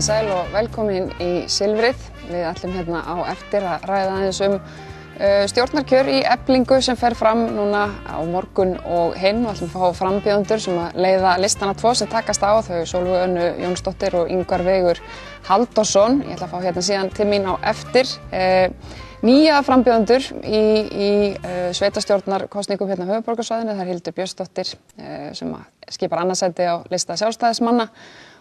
sæl og velkomin í Silfrið. Við ætlum hérna á eftir að ræða aðeins stjórnarkjör í Eflingu sem fer fram núna á morgun og hinn. Við ætlum að fá frambjóðendur sem að leiða listana 2 sem takast á, þau Sólveig Önnu Jónsdóttir og Ingvar Veigur Halldórsson. Ég ætla að fá hérna síðan til mín á eftir nýja frambjóðendur í sveitarstjórnarkosningum hérna á höfuðborgarsvæðinu. Það Hildur Björnsdóttir sem skipar annað sæti á lista sjálfstæðismanna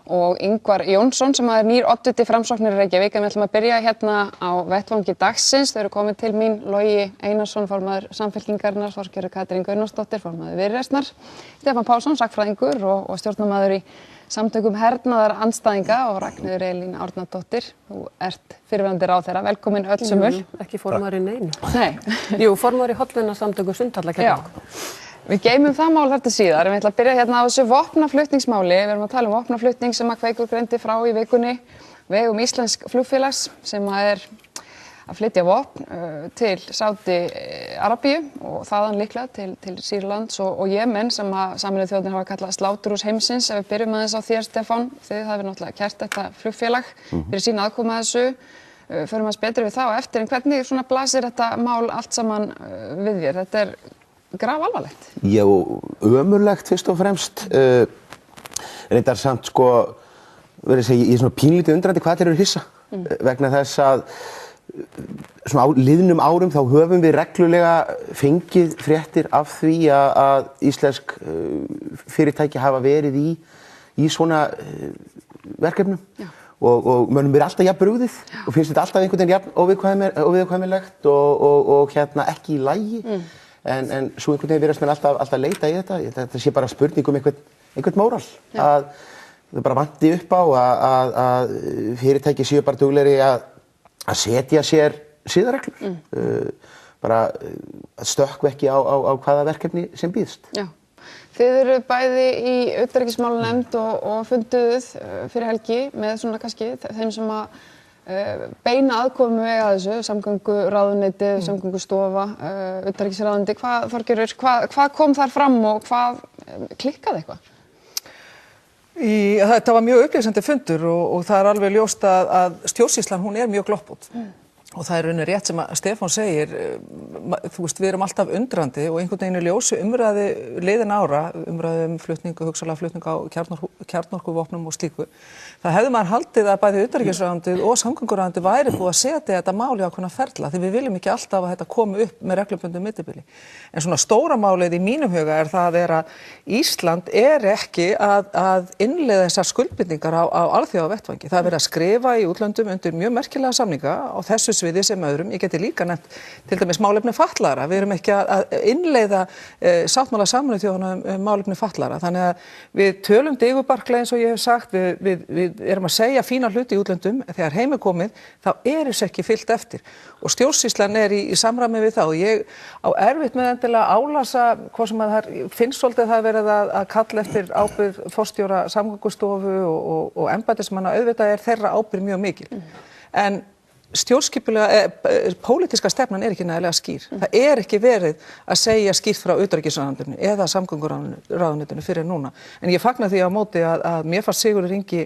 og Ingvar Jónsson sem nýr oddviti Framsóknar í Reykjavík. En við ætlum að byrja hérna á vettvangi dagsins. Þau eru komin til mín Logi Einarsson, formaður Samfylkingarinnar, Þorgerður Katrín Gunnarsdóttir, formaður Viðreisnar, Stefán Pálsson, sagnfræðingur og stjórnarmaður í samtökum hernaðarandstæðinga og Ragnheiður Elín Árnadóttir. Þú ert fyrrverandi ráðherra. Velkomin öll sömul. Ekki formaður í neinu. Nei. Jú, formaður í hollvinasamtökum Sundhallakirkju. Við geymum það mál þetta síðar, en við ætlum að byrja hérna á þessu vopnaflutningsmáli. Við erum að tala vopnaflutning sem að Kveikur greindi frá í vikunni vegum Íslensk flugfélags sem að flytja vopn til Sádi Arabíu og þaðan líklega til Sýrlands og Jemen sem að Sameinuðu þjóðirnar hafa kallað sláturhús heimsins. Ef við byrjum aðeins á þér, Stefán, þið hafið náttúrulega kært þetta flugfélag fyrir sína aðkomu að þessu. Förum aðeins betur við það á eftir, en hvernig svona blasir þetta mál allt saman við þér? Þetta grafalvarlegt. Já, ömurlegt fyrst og fremst. Reyndar samt verið að segja, ég svona pínlítið undrandi hvað þeir eru hissa. Vegna þess að svona á liðnum árum þá höfum við reglulega fengið fréttir af því að íslensk fyrirtæki hafa verið í svona verkefnum. Og mönnum er alltaf jafn brugðið og finnst þetta alltaf einhvern veginn jafn óviðkvæmilegt og ekki í lagi. En svo einhvern veginn virðast menn alltaf leita í þetta. Þetta sé bara spurning einhvern móral. Að það bara vanti upp á að fyrirtæki séu bara duglegri að setja sér siðareglur. Bara að stökkva ekki á hvaða verkefni sem býðst. Já. Þið eru bæði í utanríkismálanefnd og funduð fyrir helgi með svona kannski þeim sem að beina aðkomu að þessu, samgönguráðuneytið, samgöngustofa, utanríkisráðuneyti. Þorgerður, hvað kom þar fram og hvað klikkaði eitthvað? Þetta var mjög upplýsandi fundur og það alveg ljóst að stjórnsýslan hún mjög gloppótt. Og það rauninni rétt sem að Stefán segir, þú veist, við erum alltaf undrandi og einhvern veginn ljósi umræði liðin ára, umræði flutningu, hugsanlega flutningu á kjarnorkuvopnum og slíku. Það hefði maður haldið að bæði utanríkisráðuneytið og samgönguráðuneytið væri búið að setja þetta mál í ákveðna ferla, því við viljum ekki alltaf að þetta komi upp með reglubundum millibili. En svona stóra málið í mínum huga það að Ísland ekki að innleiða þessar skuldbindingar á alþjóðavettvangi. Það verið að skrifa í útlöndum undir mjög merkilega samninga á þessu sviði sem öðrum. Ég geti líka nefnt til dæmis málefni fatlaðra. Við erum ekki að innleiða sáttmála Sameinuðu þjóðanna málefni fatlaðra. Þannig að við tölum digurbarklega eins og ég hef sagt, við erum að segja fína hluti í útlöndum, þegar heim komið, þá þessu ekki fylgt eftir. Og stjórnsýslan í samræmi við það og ég á erfitt með endilega álasa hvað sem að það finnst svolítið það verið að kalla eftir ábyrgð forstjóra Samgöngustofu og embættismanna, auðvitað þeirra ábyrgð mjög mikil. En pólitíska stefnan ekki nægilega skýr. Það ekki verið að segja skýrt frá utanríkisráðuneytinu eða samgönguráðuneytinu fyrir núna. En ég fagna því á móti að mér fannst Sigurður Ingi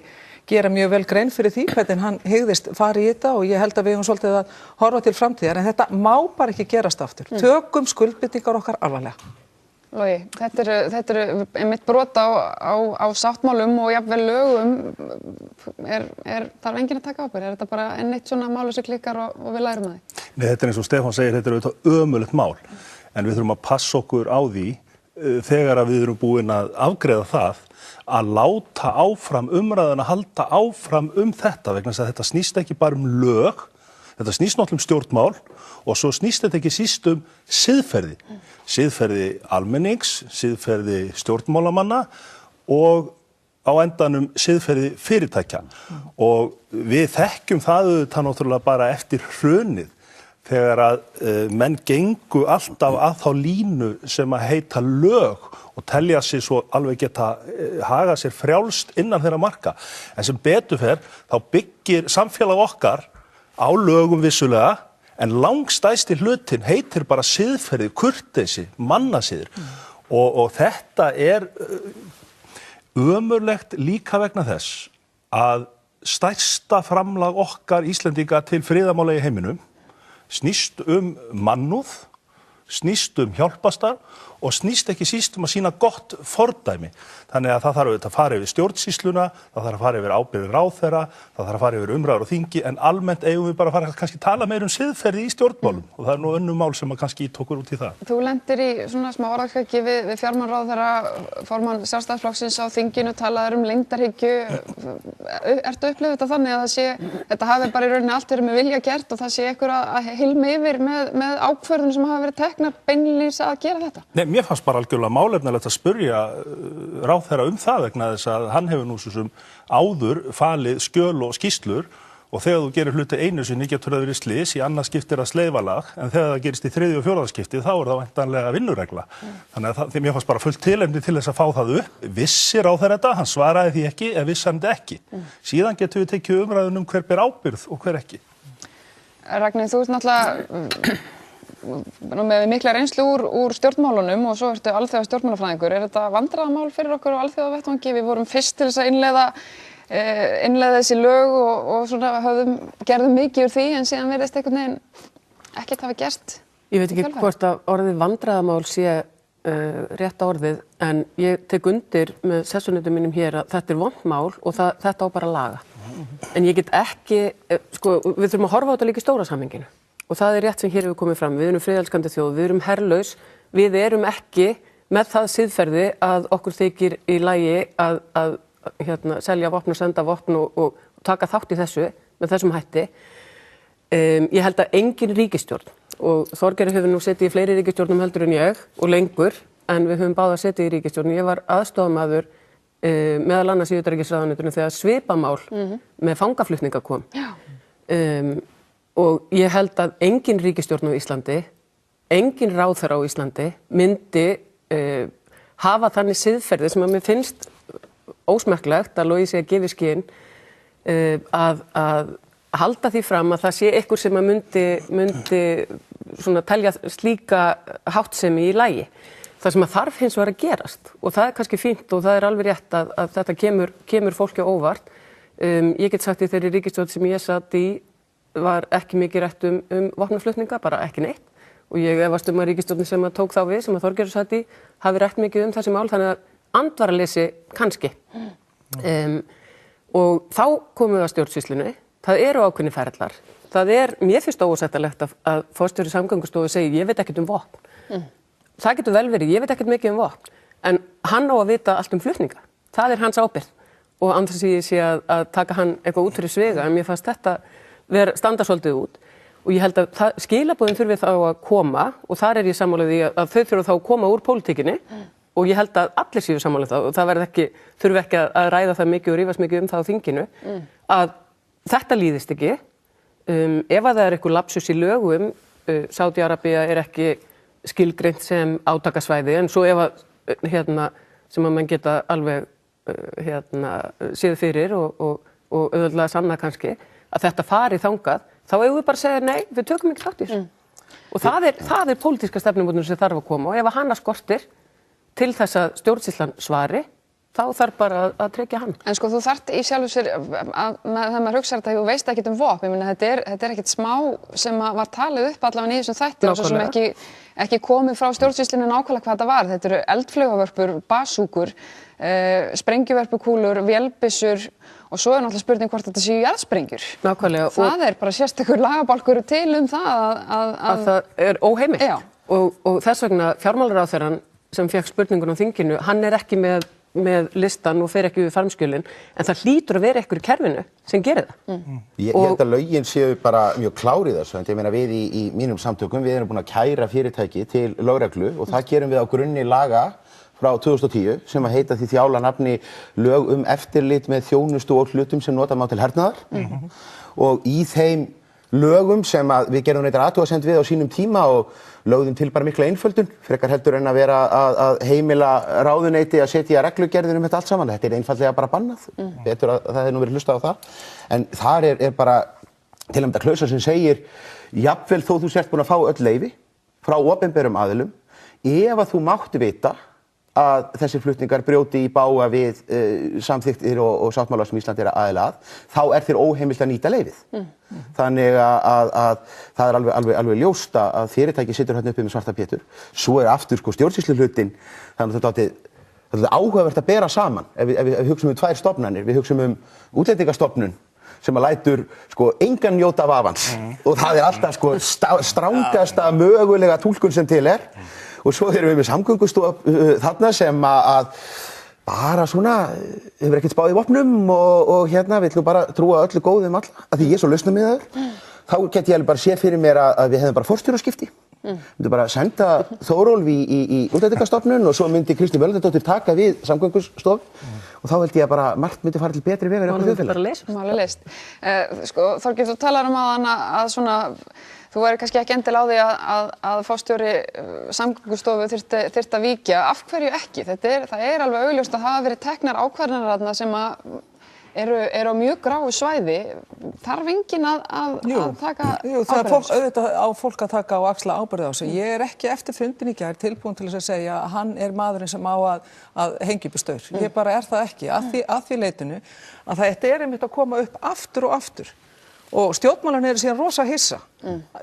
gera mjög vel grein fyrir því hvernig hann hygðist fara í þetta og ég held að við höfum svolítið að horfa til framtíðar, en þetta má bara ekki gerast aftur. Tökum skuldbindingar okkar alvarlega. Logi, þetta eru einmitt brot á sáttmálum og jafnvel lögum. Þarf enginn að taka ábyrgð? Þetta bara enn eitt svona máli sem klikkar og við lærum það? Nei, þetta eins og Stefán segir, þetta auðvitað ömurlegt mál. En við þurfum að passa okkur á því þegar við erum búin að afgreiða það að láta áfram umræðuna, halda áfram þetta vegna þess að þetta snýst ekki bara lög, þetta snýst náttúrulega stjórnmál og svo snýst þetta ekki síst siðferði. Siðferði almennings, siðferði stjórnmálamanna og á endanum siðferði fyrirtækja. Og við þekkjum það auðvitað náttúrulega bara eftir hrunið þegar að menn gengu alltaf að þá línu sem að heita lög og telja sig svo alveg geta haga sér frjálst innan þeirra marka. En sem betur fer, þá byggir samfélag okkar á lögum vissulega, en langstæsti hlutin heitir bara siðferði, kurteisi, mannasiðir. Og þetta ömurlegt líka vegna þess að stærsta framlag okkar Íslendinga til friðarmála í heiminum snýst mannúð, snýst hjálpastarf og snýst ekki síst að sýna gott fordæmi. Þannig að það þarf auðvitað að fara yfir stjórnsýsluna, það þarf að fara yfir ábyrgðir ráðherra, það þarf að fara yfir umræður og þingi, en almennt eigum við bara að fara kannski tala meira siðferði í stjórnmálum og það nú önnur mál sem að kannski tókur út í það. Þú lendir í svona smá orðaskaki við fjármálaráðherra, formann Sjálfstæðisflokksins á þinginu, talaður leyndarhyggju. Ertu upplifað þetta þannig að þetta hafi bara í rauninni allt verið með vilja gert og það sé einhver að hilma yfir með ákvörðunum sem hafa verið teknar beinlínis að gera þetta? Nei, mér fannst bara algjörlega málefnilegt að spyrja ráðherra það vegna þess að hann hefur nú svo sem áður falið skjöl og skýrslur og þegar þú gerir hluti einu sinni getur það verið slys, í annað skipti er það sleifalag en þegar það gerist í þriðja og fjórða skipti þá er það væntanlega vinnuregla. Þannig að mér fannst bara fullt tilefni til þess að fá það upp. Vissi ráðherra þetta, hann svaraði því ekki ef vissi hann þetta ekki. Síðan getum við tekið umræðun hver ber ábyrgð og hver ekki. Ragnheiður, þú ert náttúrulega með mikla reynslu úr stjórnmálunum og svo ertu alþjóða stjórnmálafræðingur. Er þetta vandræðamál fyrir okkur á alþjóðavettvangi? Við vorum fyrst til þess að innleiða þessi lög og svona gerðum mikið úr því en síðan virðist einhvern veginn ekkert hafa gerst. Ég veit ekki hvort að orðið vandræðamál sé rétt orðið en ég tek undir með sessunutum mínum hér að þetta er vont mál og þetta á bara að laga. En ég get ekki, við þurfum að horfa á þetta líka í stóra samhenginu. Og það er rétt sem hér hefur komið fram. Við erum friðelskandi þjóð, við erum herlaus, við erum ekki með það siðferði að okkur þykir í lagi að selja vopn og senda vopn og taka þátt í þessu með þessum hætti. Ég held að engin ríkisstjórn, og Þorgerður hefur nú setið í fleiri ríkisstjórnum heldur en ég og lengur, en við höfum báðar setið í ríkisstjórn. Ég var aðstofamaður meðal annars í utanríkisráðuneytinu þegar svipamál með fangaflutninga kom. Og ég held að engin ríkisstjórn á Íslandi, engin ráðherra á Íslandi myndi hafa þannig siðferði sem að mér finnst ósmekklegt að logi sig að gefa í skyn að halda því fram að það sé einhver sem að myndi svona telja slíka háttsemi í lagi. Það sem að þarf hins vegar að gerast og það er kannski fínt og það er alveg rétt að þetta kemur fólki á óvart. Ég get sagt í þeirri ríkisstjórn sem ég satt í var ekki mikið rætt vopnaflutninga, bara ekki neitt. Og ég efast að ríkisstjórnin sem að tók þá við, sem að Þorgerður satt í, hafi rætt mikið þessi mál, þannig að andvaraleysi kannski. Og þá komum við að stjórnsýslunni, það eru ákveðnir ferlar. Mér finnst óásættanlegt að forstjóri Samgöngustofu segi, ég veit ekkert vopn. Það getur vel verið, ég veit ekkert mikið vopn. En hann á að vita allt flutninga. Það er hans ábyrgð. Og án þess að ég sé að taka hann eitthvað út fyrir sviga, en mér fannst þetta standa svolítið út og ég held að skilaboðin þurfi þá að koma og þar er ég sammála því að þau þurfa þá að koma úr pólitíkinni og ég held að allir séu sammála það og það þurfi ekki að ræða það mikið og rífast mikið það á þinginu að þetta líðist ekki ef að það er eitthvað lapsus í lögum Sádi-Arabía er ekki skilgreint sem átakasvæði en svo ef að sem að menn geta alveg séð fyrir og auðvitað sanna kannski að þetta fari þangað, þá eigum við bara að segja nei, við tökum ekki þátt í þessu. Og það er pólitíska stefnumótun sem þarf að koma og ef hana skortir til þess að stjórnsýslan svari, þá þarf bara að tryggja hann. En sko þú þarft í sjálfu sér, þegar maður hugsar þetta, þú veist ekkert vopn, ég meina þetta er ekkert smá sem var talið upp allavega í þessum þætti og svo sem ekki komið frá stjórnsýslunni nákvæmlega hvað þetta var. Þetta eru eldflaugavörpur, basúkur, sprengjuvörpukúlur, vélbyssur og svo er náttúrulega spurning hvort þetta séu jarðsprengjur. Nákvæmlega. Það er bara sérstakur lagabálkur til það að það er óheimilt. Já. Og þess vegna fjármálaráðherrann sem fékk spurningun á þinginu, hann er ekki með listan og fer ekki við farmskjölin, en það hlýtur að vera eitthvað í kerfinu sem gerir það. Ég held að lögin séu bara mjög klár í þessu, en ég meina við í mínum samtökum, við erum búin að kæra fyrirtæki til lögreglu og það gerum við á grunni laga frá 2010 sem að heita því þjála nafni lög eftirlit með þjónustu og hlutum sem nota má til hernaðar og í þeim lögum sem að við gerum reyndar athugasemd við á sínum tíma og lögðum til bara mikla einföldun frekar heldur en að vera að heimila ráðuneyti að setja reglugerðir þetta allt saman. Þetta er einfaldlega bara bannað. Betur að það hefði nú verið hlustað á það. En þar er bara til að mynda klausa sem segir jafnvel þó þú sért búin að fá öll leyfi frá opinberum aðilum ef að þú mátt vita að þessir flutningar brjóti í bága við samþykktir og sáttmála sem Ísland aðili að, þá þér óheimilt að nýta leyfið. Þannig að það alveg ljóst að fyrirtæki situr hérna uppi með svarta pétur. Svo aftur stjórnsýsluhlutinn, þannig að þetta er áhugavert að bera saman ef við hugsum tvær stofnanir. Við hugsum Útlendingastofnun sem lætur engan njóta vafans og það alltaf strángasta mögulega túlkun sem til og svo erum við með Samgöngustofu þarna sem að bara hefur ekkert spáð í vopnum og vill bara trúa öllu góðu alla, af því ég svo lausnamiðaður, þá get ég bara séð fyrir mér að við hefðum bara forstjóraskipti. Við myndum bara senda Þórólf í Útlendingastofnun og svo myndi Kristín Völundardóttir taka við Samgöngustofu og þá held ég að bara margt myndi fara til betri vegar í okkar þjóðfélagi. Máli leyst. Þorgeir, þú talar að þú væri kannski ekki endilega á því að forstjóri Samgöngustofu þyrfti að víkja. Af hverju ekki? Það alveg augljóst að hafa verið teknar ákvarðanir þarna sem eru á mjög gráu svæði. Þarf enginn að taka ábyrgð? Jú, það auðvitað á fólk að taka og axla ábyrgð á sig. Ég ekki eftir fundin í gær tilbúin til þess að segja að hann maðurinn sem á að hengja upp í staur. Ég bara það ekki, að því leitinu að þetta einmitt að koma upp aftur og aftur. Og stjórnmálin síðan rosa hissa.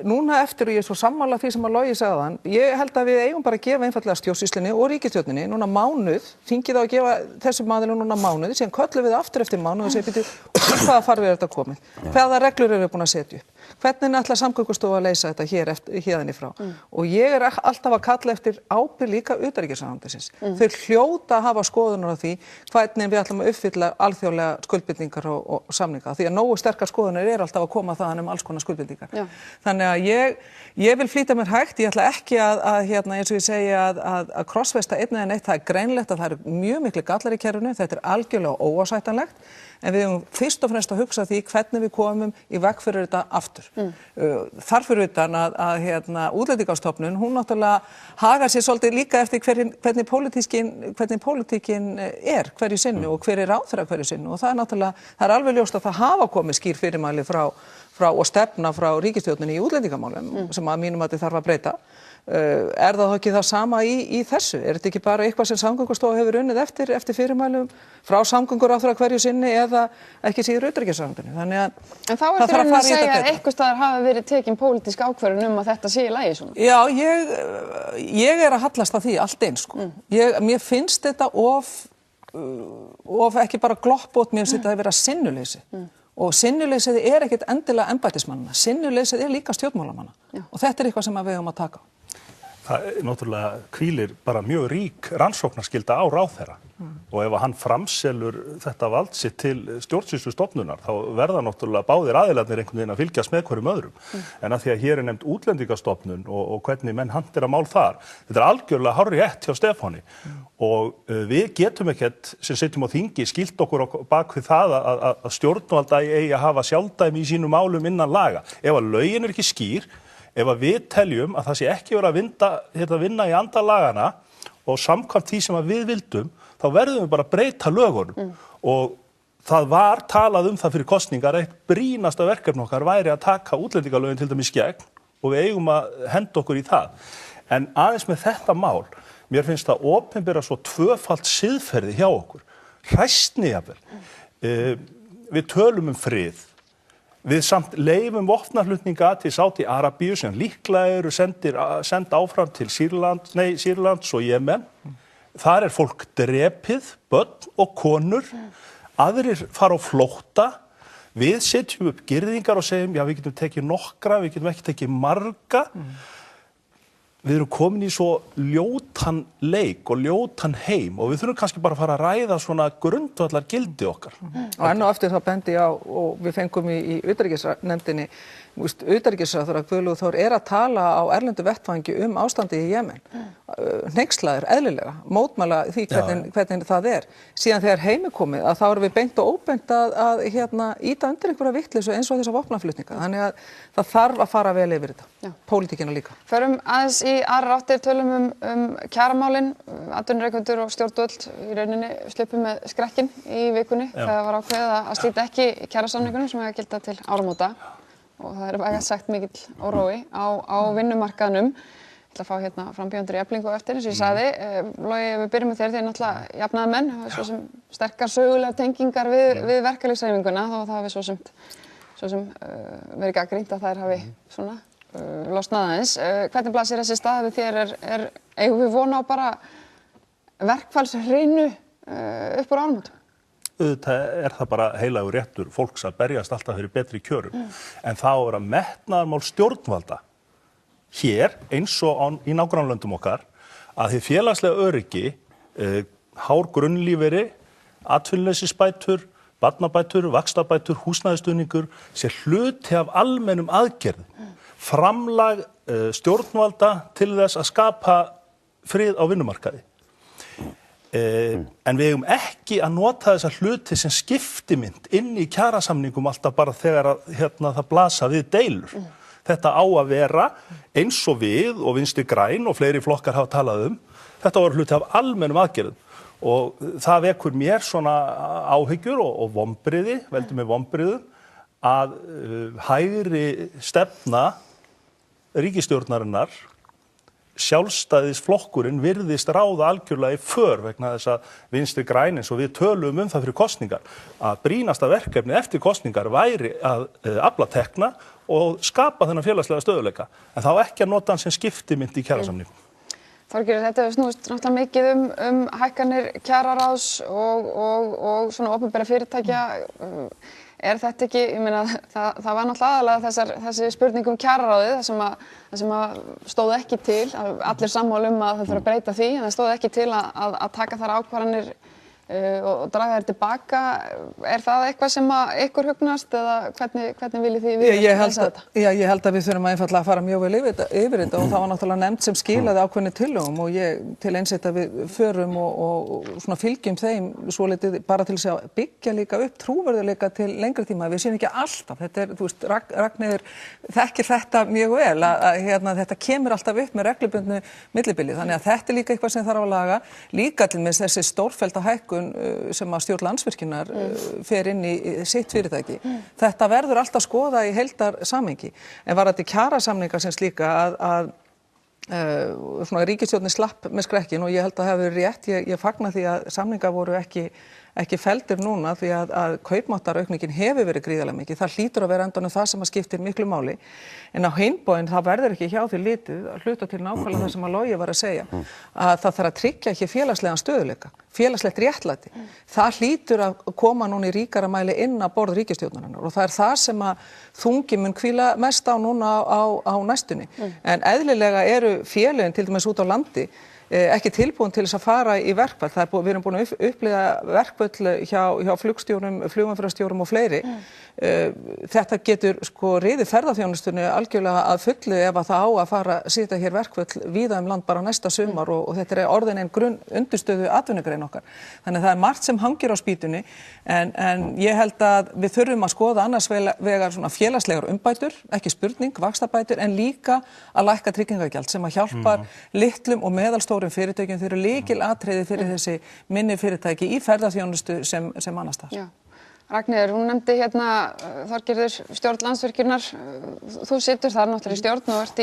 Núna eftir og ég svo sammála því sem að Logi sagði hann, ég held að við eigum bara að gefa einfaldlega stjórnsýslunni og ríkisstjórninni núna mánuð, þingið á að gefa þessum aðilum núna mánuð, síðan köllum við aftur eftir mánuð og segja hvaða farveg þetta komið, hvaða reglur eru búin að setja upp, hvernig ætlar Samgöngustofa að leysa þetta hérðan í frá. Og ég alltaf að kalla eftir ábyrgð líka utanríkisráðuneytisins. Þau hljóta að hafa skoðunar á því hvernig við ætlum að uppfylla alþjóðlega skuldbindingar og samninga, því að nógu sterkar skoðunar alltaf að koma þaðan alls konar skuldbindingar. Þannig að ég vil flýta mér hægt, ég ætla ekki að eins og ég segi að krossfesta einn eða neitt, það greinlegt að það eru mjög miklu gallar í kerfinu, þetta algjörlega óásættanlegt, en við höfum fyrst og fremst að hugsa því hvernig við komum í veg fyrir þetta aftur. Þar fyrir utan að Útlendingastofnun, hún náttúrulega hagar sér svolítið líka eftir hvernig pólitíkin hverju sinni og hver ráðherra hverju sinni og það náttúrulega, það alveg ljóst að það hafa komið skýr fyrirmæli frá og stefna frá ríkisstjórninni í útlendingamálum sem að mínum að þið þarf að breyta. Það þá ekki það sama í þessu? Þetta ekki bara eitthvað sem Samgöngustofa hefur unnið eftir fyrirmælum frá samgönguráðherra hverju sinni eða ekki síður utanríkisráðuneytinu? Þannig að en þá til að segja að einhvers staðar hafi verið tekin pólitísk ákvörðun að þetta sé í lagi svona? Já, ég að hallast að því allt eins mér finnst þetta of ekki bara gloppótt, mér finnst þetta að vera sinnuleysi. Og sinnuleysið ekkert endilega embættismanna, sinnuleysið líka stjórnmálamanna og þetta eitthvað sem við eigum að taka á. Það náttúrulega hvílir bara mjög rík rannsóknarskylda á ráðherra og ef hann framselur þetta vald sitt til stjórnsýslustofnunar þá verða náttúrulega báðir aðilarnir einhvern veginn að fylgjast með hverjum öðrum. En að því að hér nefnd Útlendingastofnun og hvernig menn hantera mál þar, þetta algjörlega hárrétt hjá Stefáni og við getum ekkert sem sitjum á þingi skilt okkur bak við það að stjórnvalda eigi að hafa sjálfdæmi í sínum málum innan laga. Ef að lögin ekki skýr, ef að við teljum að það sé ekki verið að vinna í anda lagana og samkvæmt því sem að við vildum, þá verðum við bara að breyta lögunum og það var talað það fyrir kosningar eitt brýnasta verkefni okkar væri að taka útlendingalögin til dæmis gegn og við eigum að henda okkur í það. En aðeins með þetta mál, mér finnst það opinbera svo tvöfalt siðferði hjá okkur, hræsni jafnvel. Við tölum frið. Við samt leyfum vopnaflutninga til Sádi-Arabíu sem líklega eru send áfram til Sýrlands og Jemen. Þar fólk drepið, börn og konur, aðrir fara á flótta. Við setjum upp girðingar og segjum, já við getum tekið nokkra, við getum ekki tekið marga. Við erum komin í svo ljótan leik og ljótan heim og við þurfum kannski bara að fara að ræða svona grundvallar gildi okkar. Og enn og eftir þá bendi ég á, og við fengum í utanríkisnefndinni, utanríkisráðherra Guðlaugur Þór að tala á erlendu vettvangi ástandið í Jemen. Hneykslaður, eðlilega, mótmæla því hvernig það Síðan þegar heim komið, að þá erum við beint og óbeint að ýta undir einhverja vitleysu eins og þessa vopnaflutninga. Þannig að það þarf að fara vel yfir þetta, pólitíkina líka. Förum aðeins í aðrar áttir, tölum kjaramálin, atvinnurekendur og stjórnvöld í rauninni sluppu með skrekkinn í vikunni. Það var ákveðið að slíta ekki kjarasamningunum sem eiga að gilda til áramóta og það vægast sagt mikill órói á vinnumarkaðnum. ætla að fá hérna frambjóðendur í Eflingu á eftir eins og ég sagði. Logi, við byrjum með þér náttúrulega jafnaðarmenn, svo sem sterkar sögulegar tengingar við verkalýðshreyfinguna, þó það hafi svo sem verið gagnrýnt að þær hafi svona losnað aðeins. Hvernig blasir þessi staða við þér? Eigum við vona á bara verkfallshreinu upp úr áramótum? Auðvitað það bara heilagur réttur fólks að berjast alltaf fyrir betri kjörum. En það að vera metnaðarmál stjórnvalda hér eins og í nágrannalöndum okkar að þið félagslega öryggi, hár grunnlífeyri, atvinnuleysisbætur, barnabætur, vaxtabætur, húsnæðisstuðningur sé hluti af almennum aðgerðum. Framlag stjórnvalda til þess að skapa frið á vinnumarkaði. En við eigum ekki að nota þessa hluti sem skiptimynd inn í kjarasamningum alltaf bara þegar það blasa við deilur. Þetta á að vera eins og við og Vinstri græn og fleiri flokkar hafa talað þetta var hluti af almennum aðgerðum og það vekur mér svona áhyggjur og vonbrigði, veldur mig vonbrigðum að hægri stefna ríkisstjórnarinnar sjálfstæðisflokkurinn virðist ráða algjörlega í för vegna þess að Vinstri græn eins og við tölum það fyrir kosningar að brýnasta verkefni eftir kosningar væri að afla tekna og skapa þennan félagslega stöðuleika en þá ekki að nota hann sem skiptimynt í kjarasamningum. Þorgerður, þetta hefur snúist náttúrulega mikið hækkanir kjararáðs og svona opinbera fyrirtækja. Þetta ekki, ég meina, það var náttúrulega aðalega þessi spurning kjararáðið, það sem stóð ekki til, allir sammála að það þurfi að breyta því, en það stóð ekki til að taka þar ákvarðanir og draga þær tilbaka. Það eitthvað sem ykkur hugnast eða hvernig viljið þið lesa þetta? Ég held að við þurfum einfaldlega að fara mjög vel yfir þetta og það var náttúrulega nefnd sem skilaði ákveðni tillögum og ég til einsett að við förum og svona fylgjum þeim svolítið bara til þess að byggja líka upp trúverðuleika til lengri tíma. Við séum ekki alltaf, þetta þú veist, Ragnheiður þekkir þetta mjög vel að þetta kemur alltaf upp með reglubundnu millibili, þannig að þetta líka eitthvað sem þarf að laga, líka til með þessi stórfellda hækkun sem að stjórn Landsvirkjunar fer inn í sitt fyrirtæki. Þetta verður alltaf skoða í heildar samhengi. En var þetta kjarasamningar sem slíka að svona ríkisstjórnin slapp með skrekkin og ég held að það hafi verið rétt. Ég fagna því að samningar voru ekki felldir núna því að kaupmáttaraukningin hefur verið gríðarlega mikið. Það hlýtur að vera endanum það sem að skiptir miklu máli. En á hinn bóginn það verður ekki hjá því litið að hluta til nákvæmlega það sem að Logi var að segja. Að það þarf að tryggja ekki félagslegan stöðuleika, félagslegt réttlæti. Það hlýtur að koma núna í ríkara mæli inn að borð ríkisstjórnarinnar og það það sem að þungi mun hvíla mest á núna á næstunni. En eðlilega eru félögin til dæmis út á landi ekki tilbúin til þess að fara í verkfall. Við erum búin að upplifa verkfall hjá flugstjórum, flugumferðarstjórum og fleiri. Þetta getur riðið ferðaþjónustunni algjörlega að fullu ef að það á að fara að sitja hér verkfall víða land bara næsta sumar og þetta orðin ein grunn undirstöðu atvinnugrein okkar. Þannig að það margt sem hangir á spýtunni en ég held að við þurfum að skoða annars vegar svona félagslegar umbætur, ekki spurning, vaxtabætur en líka að lækka tryggingagjald sem að hjálpar litlum og meðalstórum fyrirtækjum þeir eru lykilatriði fyrir þessi minni fyrirtæki í ferðaþjónustu sem annars staðar. Ragnheiður, hún nefndi hérna Þorgerður stjórn Landsvirkjunar. Þú situr þar náttúrulega í stjórn og ert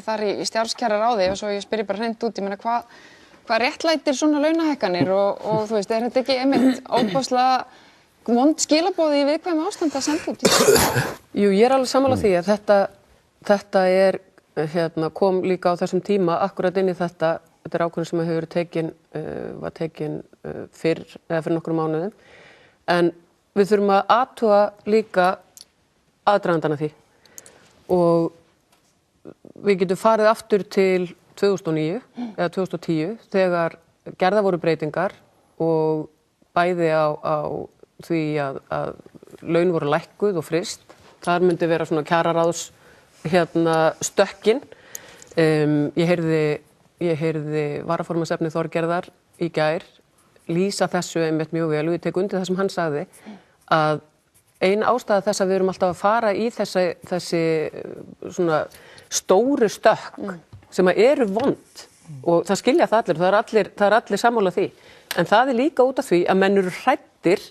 þar í starfskjararáði og svo ég spyr bara hreint út, ég meina hvað réttlætir svona launahækkanir og þú veist, þetta ekki einmitt óbáslega vond skilaboð í viðkvæmu ástand að senda út? Jú, ég alveg sammála því að þetta kom líka á þessum tíma akkurat inn í þetta ákvörðun sem hefur var tekin fyrir nokkrum mánuðum en við þurfum að athuga líka aðdragandann að því og við getum farið aftur til 2009 eða 2010 þegar gerðar voru breytingar og bæði á því að laun voru lækkuð og fryst. Þar myndi vera svona kjararáðs stökkin. Ég heyrði varaformannsefni Þorgerðar í gær lýsa þessu einmitt mjög vel og ég tek undir það sem hann sagði að ein ástæða þess að við erum alltaf að fara í þessi svona stóru stökk sem eru vond og það skilja það allir, það er allir sammála því en það er líka út af því að menn eru hræddir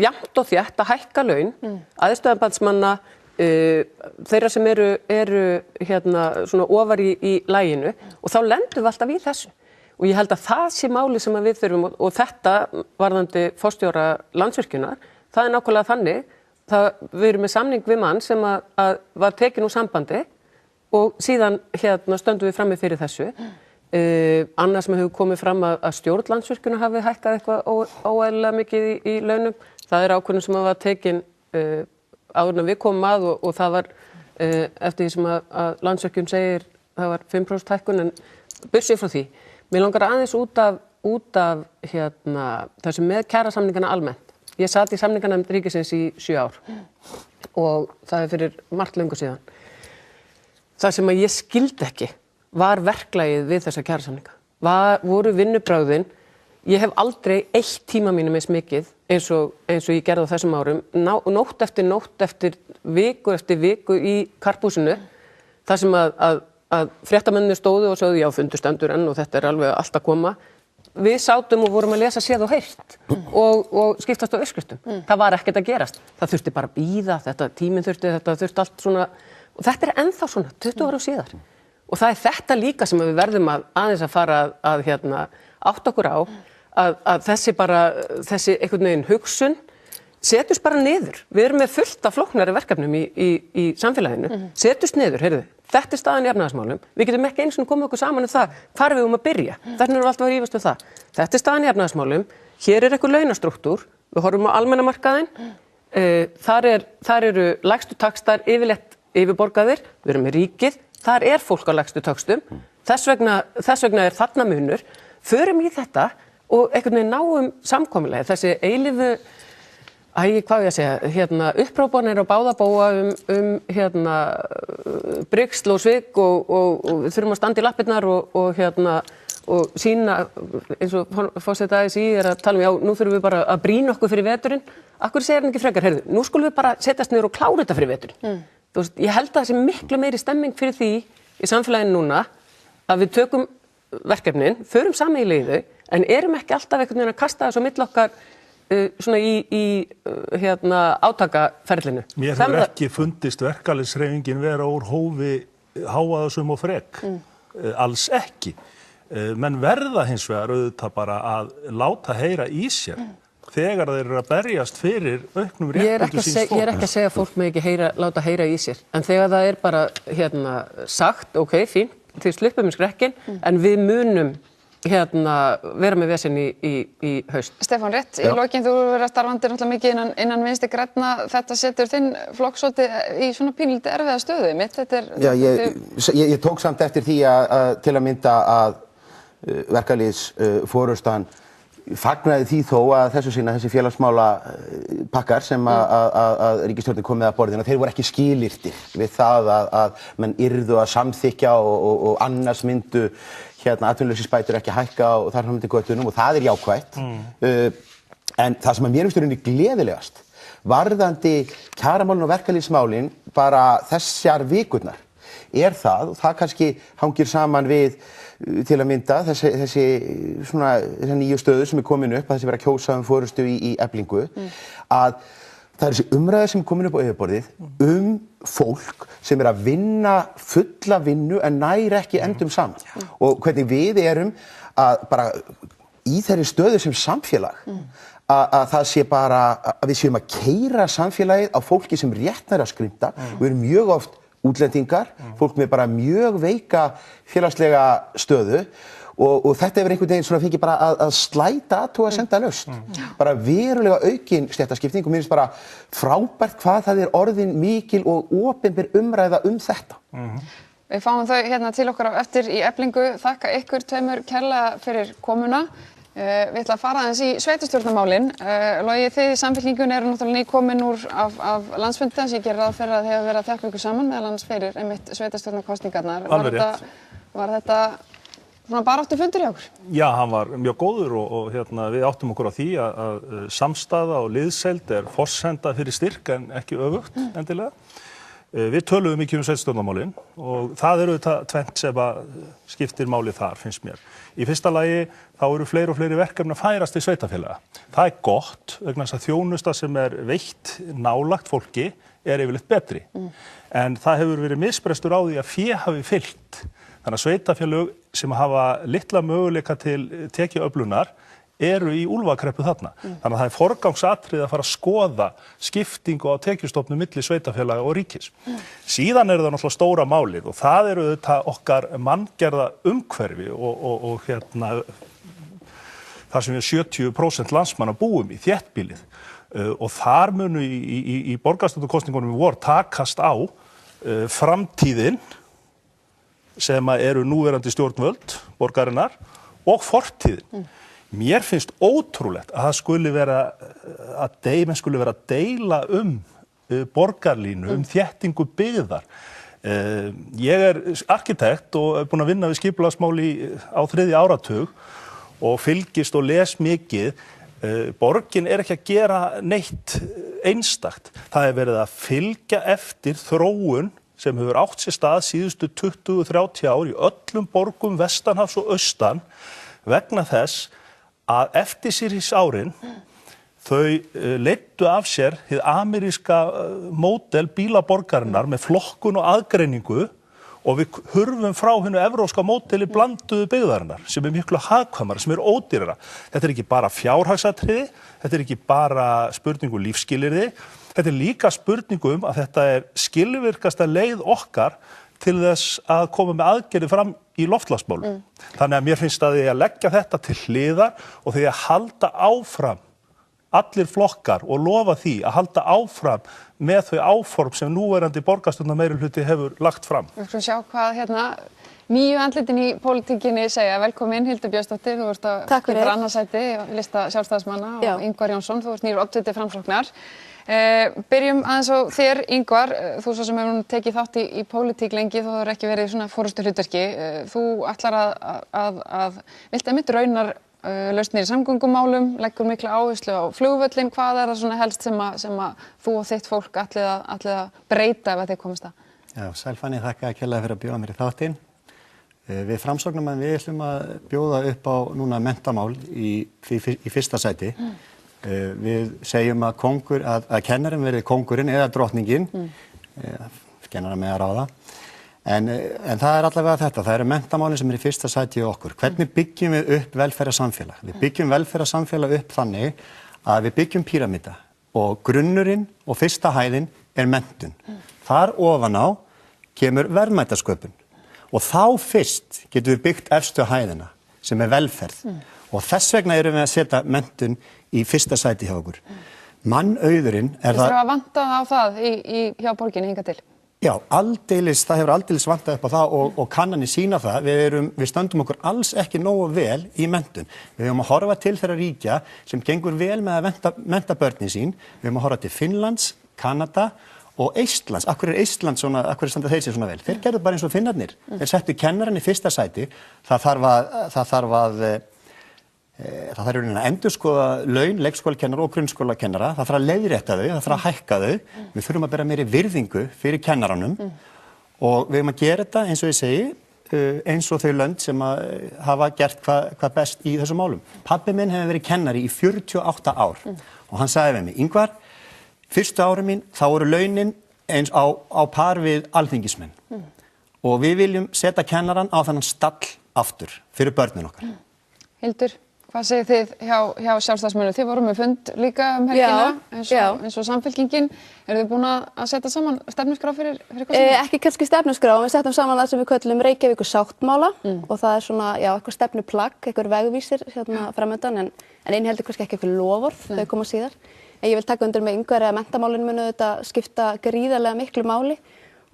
jafnt og þétt að hækka laun aðstoðarbandsmanna, þeirra sem eru hérna svona ofar í laginu og þá lendum við alltaf í þessu. Og ég held að það sé máli sem að við þurfum og þetta varðandi forstjóra Landsvirkjunar, það er nákvæmlega þannig. Við erum með samning við mann sem að var tekin úr sambandi og síðan hérna stöndum við frammi fyrir þessu. Annað sem hefur komið fram að stjórn Landsvirkjunar hafi hækkað eitthvað óeðlilega mikið í launum. Það er ákvörðun sem var tekin áður en við komum að og það var eftir því sem að Landsvirkjun segir það var 5% hækkun en burtséð frá því. Mér langar aðeins út af hérna þessu með kjarasamningana almennt. Ég sat í samninganefnd ríkisins í 7 ár og það er fyrir margt löngu síðan. Það sem að ég skildi ekki var verklagið við þessa kjarasamninga. Voru vinnubrögðin, ég hef aldrei eitt tíma mínum eins mikið eins og ég gerði á þessum árum, nótt eftir viku í karphúsinu, þar sem að fréttamennir stóðu og sögðu já, fundur stendur enn og þetta er alveg allt að koma. Við sátum og vorum að lesa séð og heyrt og skiptast á uppskriftum. Það var ekkert að gerast. Það þurfti bara að bíða, tíminn þurfti allt svona og þetta er ennþá svona 20 ára síðar. Og það er þetta líka sem við verðum aðeins að fara að hérna átta okkur á að þessi einhvern veginn hugsun setjast bara niður. Við erum með fullt af flóknari verkefnum í samfélaginu. Setjast niður, heyrðu, þetta er staðan í efnahagsmálum. Við getum ekki einu sinni komið okkur saman það hvar við að byrja. Þarna erum við alltaf að rífast það. Þetta er staðan í efnahagsmálum. Hér er eitthvað launastruktúr. Við horfum á almenna markaðinn. Þar eru lægstu taxtar yfirleitt yfirborgaðir. Við erum með ríkið. Þar er fólk á lægstu taxtum. Þess vegna er þarna munur. Förum í þetta og einhvern veginn náum samkomulagi. Þessi eilífu hvað ég að segja, hérna, upprópanir á báða bóa hérna, brigsl og svik og við þurfum að standa í lappirnar og sýna, eins og forseti ASÍ er að tala já, nú þurfum við bara að brýna okkur fyrir veturinn. Akkur segir hann ekki frekar, heyrðu, nú skulum við bara setjast niður og klára þetta fyrir veturinn. Þú veist, ég held að það sé miklu meiri stemming fyrir því í samfélaginu núna að við tökum verkefnin, förum sameiginlega í þau, en erum ekki alltaf einhvern veginn að kasta þessu á milli okkar svona í hérna átakaferlinu. Mér hefur ekki fundist verkalýðshreyfingin vera úr hófi hávaðasum og frek. Alls ekki. Menn verða hins vegar auðvitað bara að láta heyra í sér þegar þeir eru að berjast fyrir auknum réttindum síns fólks. Ég er ekki að segja að fólk með ekki láta heyra í sér, en þegar það er bara hérna sagt, ok, fínt, þið sluppum skrekkin, en við munum vera með vesen í haust. Stefán, rétt í lokin, þú verður starfandi náttúrulega mikið innan Vinstri grænna, þetta setur þinn flokk svolítið í svona pínlítið erfiða stöðu mitt. Já, ég tók samt eftir því að til að mynda að verkalýðsforustan fagnaði því þó að þessi félagsmála pakkar sem að ríkisstjórnin kom með að borðinu, þeir voru ekki skilyrtir við það að menn yrðu að samþykkja og annars myndu atvinnulausisbætur ekki hækka og þar fram eftir götunum og það er jákvætt. En það sem að mér finnst í rauninni gleðilegast varðandi kjaramálin og verkalýðsmálin bara þessar vikurnar er það, og það kannski hangir saman við til að mynda þessi nýju stöðu sem er komin upp, að þessi vera að kjósa forystu í Eflingu, að það er þessi umræða sem er komin upp á yfirborðið fólk sem er að vinna fulla vinnu en nær ekki endum saman. Og hvernig við erum að bara í þeirri stöðu sem samfélag að það sé bara að við séum að keyra samfélagið á fólki sem rétt nær að skrimta. Við erum mjög oft útlendingar, fólk með bara mjög veika félagslega stöðu og þetta hefur einhvern veginn svona fengið bara að slæta og að senda laust. Bara verulega aukin stéttaskipting og mér finnst bara frábært hvað það er orðin mikil og opinber umræða þetta. Við fáum þau hérna til okkar á eftir í Eflingu. Þakka ykkur tveimur kærlega fyrir komuna. Við ætlum að fara aðeins í sveitarstjórnarmálin. Logi, þið í Samfylkingunni eru náttúrulega nýkomin úr af landsfundi, þess ég geri ráð fyrir að þið hafa verið að þjappa ykkur saman meðal annars fyrir einmitt sveitarstjórnarkosningarnar. Var þetta svona baráttu fundur hjá okkur? Já, hann var mjög góður og við áttum okkur á því að samstaða og liðseild er forsenda fyrir styrk en ekki öfugt endilega. Við töluðum mikið sveitarstjórnarmálin og það þetta tvennt sem að skiptir máli þar, finnst mér. Í fyrsta lagi þá eru fleiri og fleiri verkefni að færast til sveitarfélaga. Það gott vegna þess að þjónusta sem veitt nálagt fólki yfirleitt betri. En það hefur verið misbrestur á því að fé hafi fylgt. Þannig að sveitarfélög sem hafa litla möguleika til tekjuöflunar eru í úlfakreppu þarna. Þannig að það forgangsatriði að fara að skoða skiptingu á tekjustofnum milli sveitarfélaga og ríkis. Síðan það náttúrulega stóra málið og það þetta okkar manngerða umhverfi og þar sem við 70% landsmanna búum í þéttbýlið. Og þar munu í borgarstjórnarkosningunum í vor takast á framtíðin sem eru núverandi stjórnvöld borgarinnar og fortíðin. Mér finnst ótrúlegt að það skuli vera að deila borgarlínu, þéttingu byggðar. Ég arkitekt og búinn að vinna við skipulagsmál á 3. áratug og fylgist og les mikið. Borgin ekki að gera neitt einstakt. Það verið að fylgja eftir þróun sem hefur átt sér stað síðustu 20-30 ár í öllum borgum vestanhafs og austan vegna þess að eftirsýrisárin þau leiddu af sér hið ameríska módel bílaborgarinnar með flokkun og aðgreiningu og við hurfum frá hinu evrópska módeli blanduðu byggðarinnar sem miklu hagkvæmara, sem ódýrara. Þetta ekki bara fjárhagsatriði, þetta ekki bara spurningu lífsskilyrði, þetta líka spurningu að þetta skilvirkasta leið okkar til þess að koma með aðgerðir fram í loftslagsmálum. Þannig að mér finnst að því að leggja þetta til hliðar og því að halda áfram allir flokkar og lofa því að halda áfram með þau áform sem núverandi borgarstjórnarmeirihluti hefur lagt fram. Við skulum sjá hvað nýju andlitin í pólitíkinni segja. Velkomin Hildur Björnsdóttir, þú ert að skipta annarsæti á lista sjálfstæðismanna og Ingvar Jónsson, þú ert nýr oddviti Framsóknar. Byrjum aðeins á þér, Ingvar, þú svo sem hefur tekið þátt í pólitík lengi, þú hefur ekki verið í svona forystuhlutverki. Þú ætlar að vilt einmitt raunar lausnir í samgöngumálum, leggur mikla áherslu á flugvöllin. Hvað það svona helst sem að þú og þitt fólk ætlið að breyta ef þið komist að? Já, Sælfanni, þakka kærlega fyrir að bjóða mér í þáttinn. Við Framsóknarmenn við ætlum að bjóða upp á núna menntamál í fyrsta sæti. Við segjum að kennarinn verði kóngurinn eða drottningin, kennara með að ráða. En það allavega þetta, það eru menntamálin sem í fyrsta sæti í okkur. Hvernig byggjum við upp velferðarsamfélag? Við byggjum velferðarsamfélag upp þannig að við byggjum píramída og grunnurinn og fyrsta hæðin menntun. Þar ofan á kemur verðmætasköpun og þá fyrst getum við byggt efstu hæðina sem velferð og þess vegna erum við að setja menntun í fyrsta sæti hjá okkur. Mannauðurinn það... Þú að vanta á það hjá borginni hingað til? Já, það hefur aldeilis vantað upp á það og kannanir sýna það. Við stöndum okkur alls ekki nógu vel í menntun. Við höfum að horfa til þeirra ríkja sem gengur vel með að mennta börnin sín. Við höfum að horfa til Finnlands, Kanada og Eistlands. Akkur standa þeir sér svona vel? Þeir gerðu bara eins og Finnarnir. Þeir settu kennarinn í fyrsta sæti. Það þarf að endurskoða laun leikskólakennara og grunnskólakennara. Það þarf að leiðrétta þau, það þarf að hækka þau. Við þurfum að bera meiri virðingu fyrir kennaranum og við höfum að gera þetta eins og ég segi eins og þau lönd sem hafa gert hvað best í þessum málum. Pabbi minn hefur verið kennari í 48 ár og hann sagði við mig, Ingvar, fyrstu ári mín þá voru launin eins á par við alþingismenn og við viljum setja kennaran á þennan stall aftur fyrir börnin okkar. Hildur, hvað segir þið hjá sjálfstæðismönnum? Þið voru með fund líka helgina eins og Samfylkingin. Eru þið búin að setja saman stefnuskrá fyrir kosningar? Ekki kannski stefnuskrá, við setjum saman það sem við köllum Reykjavíkur sáttmála og það er svona, eitthvað stefnuplagg, eitthvað vegvísir framöndan en inniheldur kannski ekki eitthvað loforð, þau koma síðar. En ég vil taka undir með Ingvar að menntamálin munu þetta skipta gríðarlega miklu máli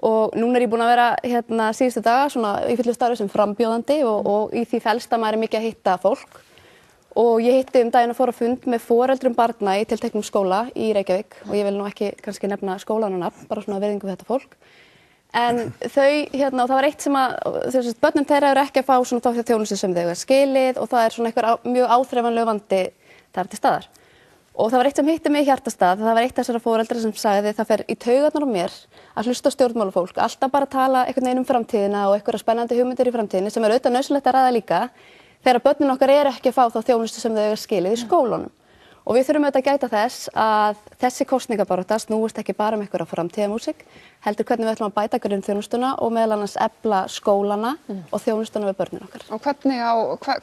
og núna ég búin að vera síðustu daga svona í fullu starfi sem frambjóðandi og í því felst að maður mikið að hitta fólk. Og ég hitti daginn að fór að fund með foreldrum barna í tilteknum skóla í Reykjavík og ég vil nú ekki kannski nefna skólanum nafn, bara svona virðingu við þetta fólk. En þau, það var eitt sem börnin þeirra eru ekki að fá svona þá þjónustu sem þau er skilið og það er svona einhver mjög áþreifanlegur vandi þar til staðar. Og það var eitt sem hitti mig í hjartastað, það var eitt þessara foreldra sem sagði það fer í taugarnar á mér að hlusta á stjórnmálafólk, alltaf bara tala einhvern veginn framtíðina og einhverja spennandi hugmyndir í framtíðinni sem auðvitað nauðsynlegt að ræða líka þegar börnin okkar ekki að fá þá þjónustu sem þau eiga skilið í skólunum. Og við þurfum auðvitað að gæta þess að þessi kosningabarátta snúist ekki bara einhverja framtíðamúsík, heldur hvernig við ætlum að bæta grunnþjónustuna og meðal annars efla skólana og þjónustuna við börnin okkar. Og hvernig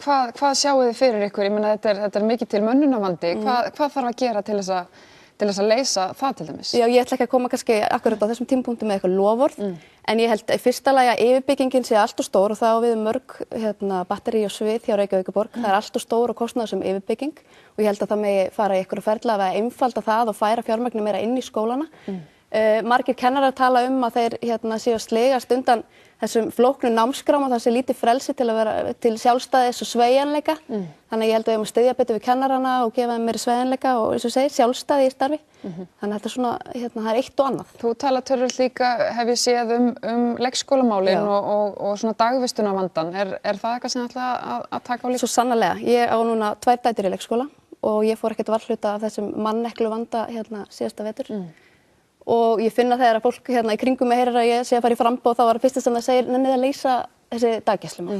hvað sjáu þið fyrir ykkur? Ég meina þetta er mikið til mönnunarvandi. Hvað þarf að gera til þess að leysa það til dæmis? Já, ég ætla ekki að koma kannski akkurat á þessum tímapunkti með eitthvað loforð, en ég held í fyrsta lagi að yfirbyggingin sé allt og stór og það á við mörg batteri og svið hjá Reykjavíkurborg. Það er allt og stór og kostnaðarsöm yfirbygging og ég held að það megi fara í einhverju ferla að einfalda það og færa fjármagni meira inn í skólana. Margir kennarar tala að þeir séu að sligast undan þessum flóknu námskrám og það sé lítið frelsi til að vera til sjálfstæðis og sveigjanleika. Þannig að ég held að við eigum að styðja betur við kennarana og gefa þeim meiri sveigjanleika og eins og segir sjálfstæði í starfi. Þannig að þetta er svona, það er eitt og annað. Þú talar tölvöld líka, hef ég séð leikskólamálin og svona dagvistunarvandan. Er það eitthvað sem ætla að taka á líka? Svo sannarlega. Ég á núna 2 dætur í leikskóla og ég fór ekkert varhluta af þessum manneklu vanda síðasta vetur. Og ég finna þegar að fólk í kringum mig heyrir að ég sé að fara í framboð þá var það fyrsta sem það segir nennið að leysa þessi daggæslumál.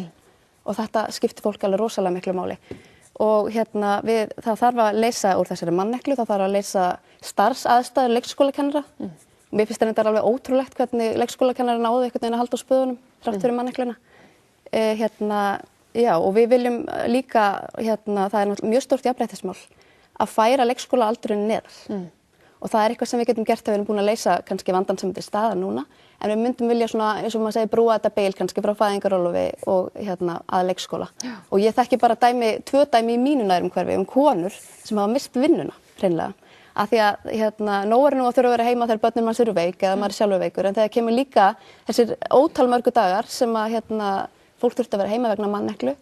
Og þetta skiptir fólk alveg rosalega miklu máli. Og það þarf að leysa úr þessari manneklu, það þarf að leysa starfsaðstæður leikskólakennara. Mér finnst þetta alveg ótrúlegt hvernig leikskólakennara náðu einhvern veginn að halda á spöðunum þrátt fyrir mannekluna. Já, og við viljum líka, það er mjög stórt jafnréttismál að færa leikskólaaldurinn neðar. Og það er eitthvað sem við getum gert þegar við erum búin að leysa kannski vandann sem þetta er staðar núna. En við myndum vilja svona, eins og maður segir, brúa þetta bil kannski frá fæðingarorlofi og að leikskóla. Og ég þekki bara 2 dæmi í mínu nærumhverfi konur sem hafa mist vinnuna, hreinlega. Af því að nóg er nú að þurfa að vera heima þegar börnin manns eru veik eða maður er sjálfur veikur. En þegar kemur líka þessir ótal mörgu dagar sem að fólk þurfti að vera heima vegna manneklu,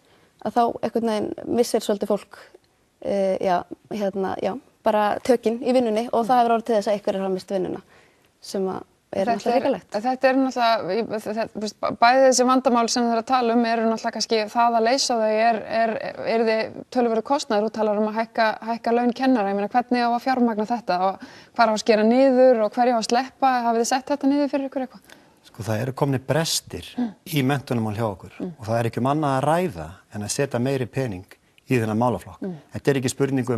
að þá einhvern veginn missir svolítið fólk, bara tökin í vinnunni og það hefur orðið til þess að einhverjir hafa mist vinnuna sem er náttúrulega hrikalegt. Þetta er náttúrulega, bæði þessi vandamál sem þið eru að tala eru náttúrulega kannski það að leysa þau er þið töluverður kostnaður, þú talar að hækka laun kennara, ég meina hvernig á að fjármagna þetta og hvar á að skera niður og hverju á að sleppa, hafið þið sett þetta niður fyrir ykkur eitthvað? Sko það eru komnir brestir í menntunarmál hjá okkur og það er ekki annað að ræða en að setja meiri pening í þennan málaflokk. Þetta er ekki spurning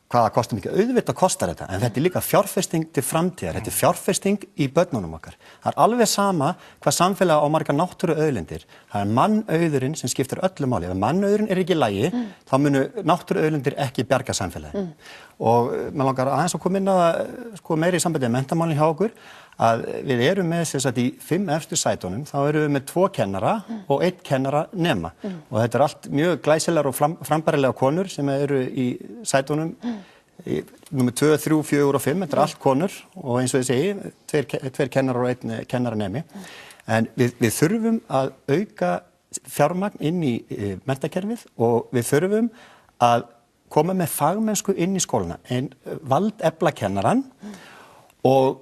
hvað það kostar mikið, auðvitað kostar þetta, en þetta er líka fjárfesting til framtíðar, þetta er fjárfesting í börnunum okkar. Það er alveg sama hvað samfélag á margar náttúruauðlindir, það er mannauðurinn sem skiptir öllu máli. Ef mannauðurinn er ekki í lagi, þá munu náttúruauðlindir ekki bjarga samfélagi. Og maður langar aðeins að koma inn á það meiri í sambandi með menntamálin hjá okkur, að við erum með í 5 efstu sætunum, þá erum við með 2 kennara og 1 kennara nema. Og þetta er allt mjög glæsilegar og frambærilega konur sem eru í sætunum, númer 2, 3, 4 og 5, þetta er allt konur og eins og ég segi, 2 kennarar og 1 kennara nemi. En við þurfum að auka fjármagn inn í menntakerfið og við þurfum að koma með fagmennsku inn í skólana, valdefla kennaran og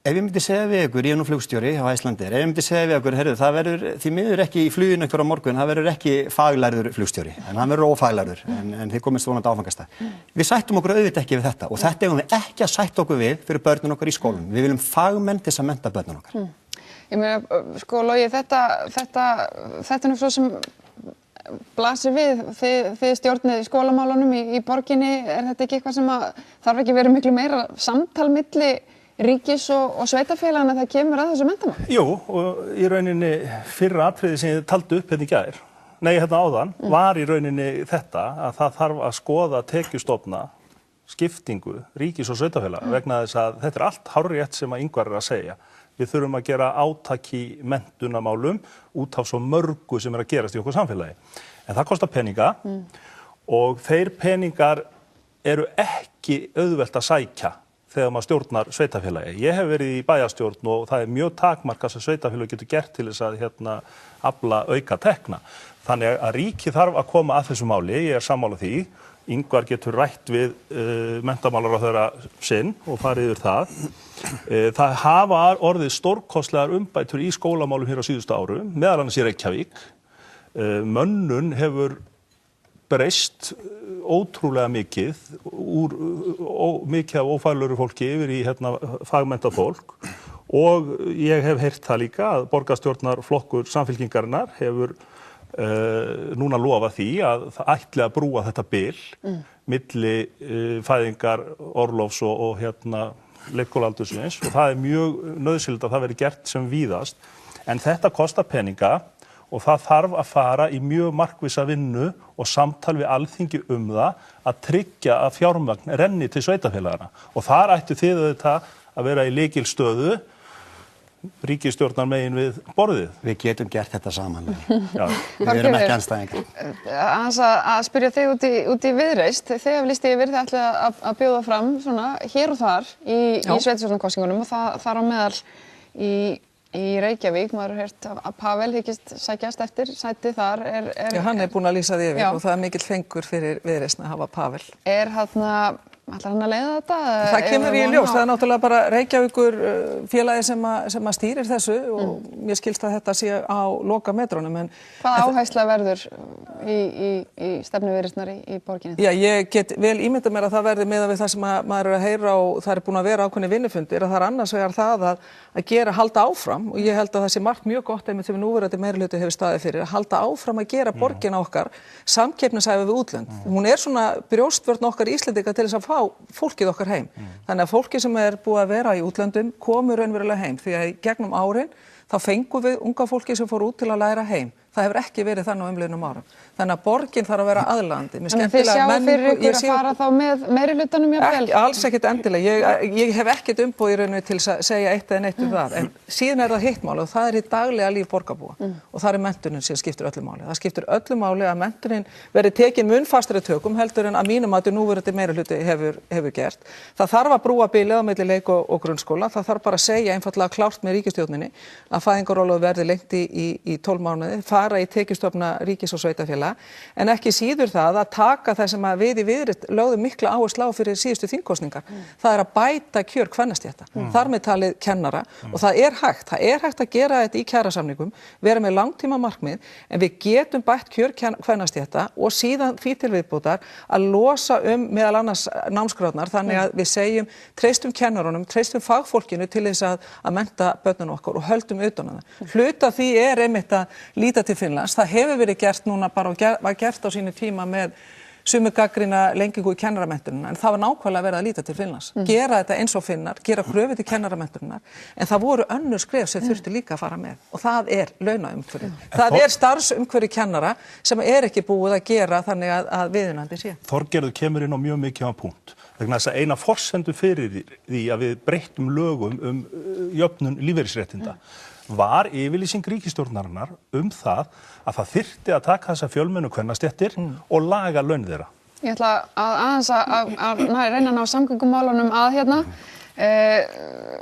ef ég myndi segja við ykkur, ég er nú flugstjóri á Icelandair, ef ég myndi segja við ykkur, heyrðu, það verður því miður ekki í fluginu einhver á morgun, það verður ekki faglærður flugstjóri, en hann verður ófaglærður, en þið komist vonandi áfangastað. Við sættum okkur auðvitað ekki við þetta og þetta eigum við ekki að sætta okkur við fyrir börnin okkar í skólum. Við viljum fagmenn til þess að mennta börnin okkar. Ég meina, sko, Logi, þetta er nú svo sem blasir við, þið stjórnið í skólamálunum í borginni, er þetta ekki eitthvað sem þarf ekki verið miklu meira samtal milli ríkis og sveitarfélagana þegar kemur að þessu menntamál? Jú, og í rauninni fyrra atriði sem ég taldi upp í gær, áðan, var í rauninni þetta að það þarf að skoða tekjustofna, skiptingu, ríkis og sveitarfélaga vegna þess að þetta er allt hárrétt sem að Ingvar er að segja. Við þurfum að gera átak í menntunarmálum út af svo mörgu sem er að gerast í okkur samfélagi. En það kostar peninga og þeir peningar eru ekki auðvelt að sækja þegar maður stjórnar sveitarfélagi. Ég hef verið í bæjarstjórn og það er mjög takmarkað sem sveitarfélagi getur gert til þess að afla auka tekna. Þannig að ríkið þarf að koma að þessu máli, ég er sammála því. Ingvar getur rætt við menntamálaráðherra sinn og farið yfir það. Það hafa orðið stórkostlegar umbætur í skólamálum hér á síðustu árum, meðal annars í Reykjavík. Mönnun hefur breyst ótrúlega mikið úr mikið af ófæglegu fólki yfir í fagmenntað fólk og ég hef heyrt það líka að borgarstjórnarflokkur Samfylkingarinnar hefur núna lofað því að það ætli að brúa þetta bil milli fæðingar, orlofs og leikskólaaldurs og það mjög nauðsynlegt að það veri gert sem víðast en þetta kostar peninga og það þarf að fara í mjög markvissa vinnu og samtal við Alþingi það að tryggja að fjármagn renni til sveitarfélagana. Og þar ættu þið auðvitað að vera í lykilstöðu ríkisstjórnar megin við borðið. Við getum gert þetta saman. Við erum ekki andstæðingar. Aðeins að spyrja þig út í Viðreisn, þið hafið lýst yfir, þið ætlið að bjóða fram svona hér og þar í sveitarstjórnarkosningunum og þar á meðal í Reykjavík, maður har heyrt að Pavel hyggist sækjast eftir sæti þar. Já, hann búinn að lýsa því yfir og það mikill fengur fyrir Viðreisn að hafa Pavel. Ætlar hann að leiða þetta? Það kemur í ljós, það náttúrulega bara Reykjavíkur félagi sem að stýrir þessu og mér skilst að þetta sé á loka metrónum. Hvað áhersla verður í stefnu Viðreisnar í borginni? Já, ég get vel ímyndað mér að það verði miðað við það sem maður að heyra og það búin að vera ákveðnir vinnufundir að það annars vegar það að halda áfram og ég held að það sé margt mjög gott einmitt sem núverandi meirihluti hefur staðið fyrir að halda áfram að gera borgina okkar samkeppnishæfa við útlönd. Hún svona brjóstvörn okkar Íslendinga til þess að fá fólkið okkar heim. Þannig að fólkið sem búið að vera í útlöndum komur raunverulega heim því að gegnum árin þá fengum við unga fólki sem fór út til að læra heim. Það hefur ekki verið þannig á umliðnum árum. Þannig að borgin þarf að vera aðlaðandi. Þannig þið sjáu fyrir ykkur að fara þá með meirihlutanum jafnvel? Alls ekkert endilega. Ég hef ekkert umboð í rauninu til að segja eitt eða neitt það. En síðan það hitt máli og það hið daglega líf borgarbúa. Og það menntunin sem skiptir öllu máli. Það skiptir öllu máli að menntunin verði tekin mun fastari tökum heldur en að mínum að núverandi meirihluti hefur gert. Það þarf að brúa bilið á milli leik og grunnskóla. Það þarf bara að segja einfaldlega klárt með ríkisstjórninni að fæðingarorlof verði lengt í 12 mánuði. Fara í tekjustofna ríkis og sveitarfélaga en ekki síður það að taka það sem við í Viðreisn lögðum mikla áherslu á fyrir síðustu þingkosningar. Það að bæta kjör kvennastétta. Þar með talið kennara og það hægt að gera þetta í kjarasamningum, vera með langtíma markmið en við getum bætt kjör kvennastétta og síðan því til viðbótar að losa meðal annars námsgráðnar þannig að við segjum treystum kennarunum, treystum fagfólkinu til þess að mennta börnunum okkar og höldum utan um það. Hluta því einmitt að líta til Finnlands. Það hefur verið gert núna bara og var gert á sínu tíma með sumir gagnrýna lengingu í kennaramenntunina en það var nákvæmlega verið að líta til Finnlands. Gera þetta eins og Finnar, gera kröfu til kennaramenntunar en það voru önnur skref sem þurfti líka að fara með og það launaumhverfi. Það starfsumhverfi kennara sem ekki búið að gera þannig að viðunandi sé. Þorgerður kemur inn á mjög mikilvægan punkt. Vegna þess að eina forsendu fyrir því að við breyttum lögum jöfnun lífeyrisréttinda var yfirlýsing ríkisstjórnarinnar það að það þyrfti að taka þessa fjölmennu kvennastéttir og laga laun þeirra. Ég ætla aðeins að reyna að ná samgöngumálunum hérna.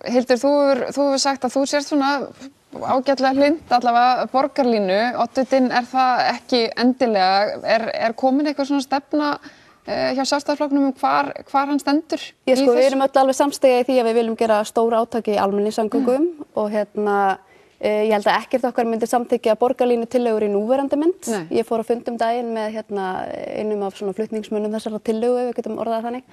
Hildur, þú hefur sagt að þú sért svona ágætlega hlynt allavega borgarlínu. Oddvitinn það ekki endilega. Komin eitthvað svona stefna hjá Sjálfstæðisflokknum hvar hann stendur? Við erum öll alveg samstiga í því að við viljum gera stór átaki í almenningssamgöngum og ég held að ekkert okkar myndi samþykkja borgarlínu tillögur í núverandi mynd. Ég fór á fundum daginn með einum af svona flutningsmönnum þessara tillögu, við getum orðað þannig.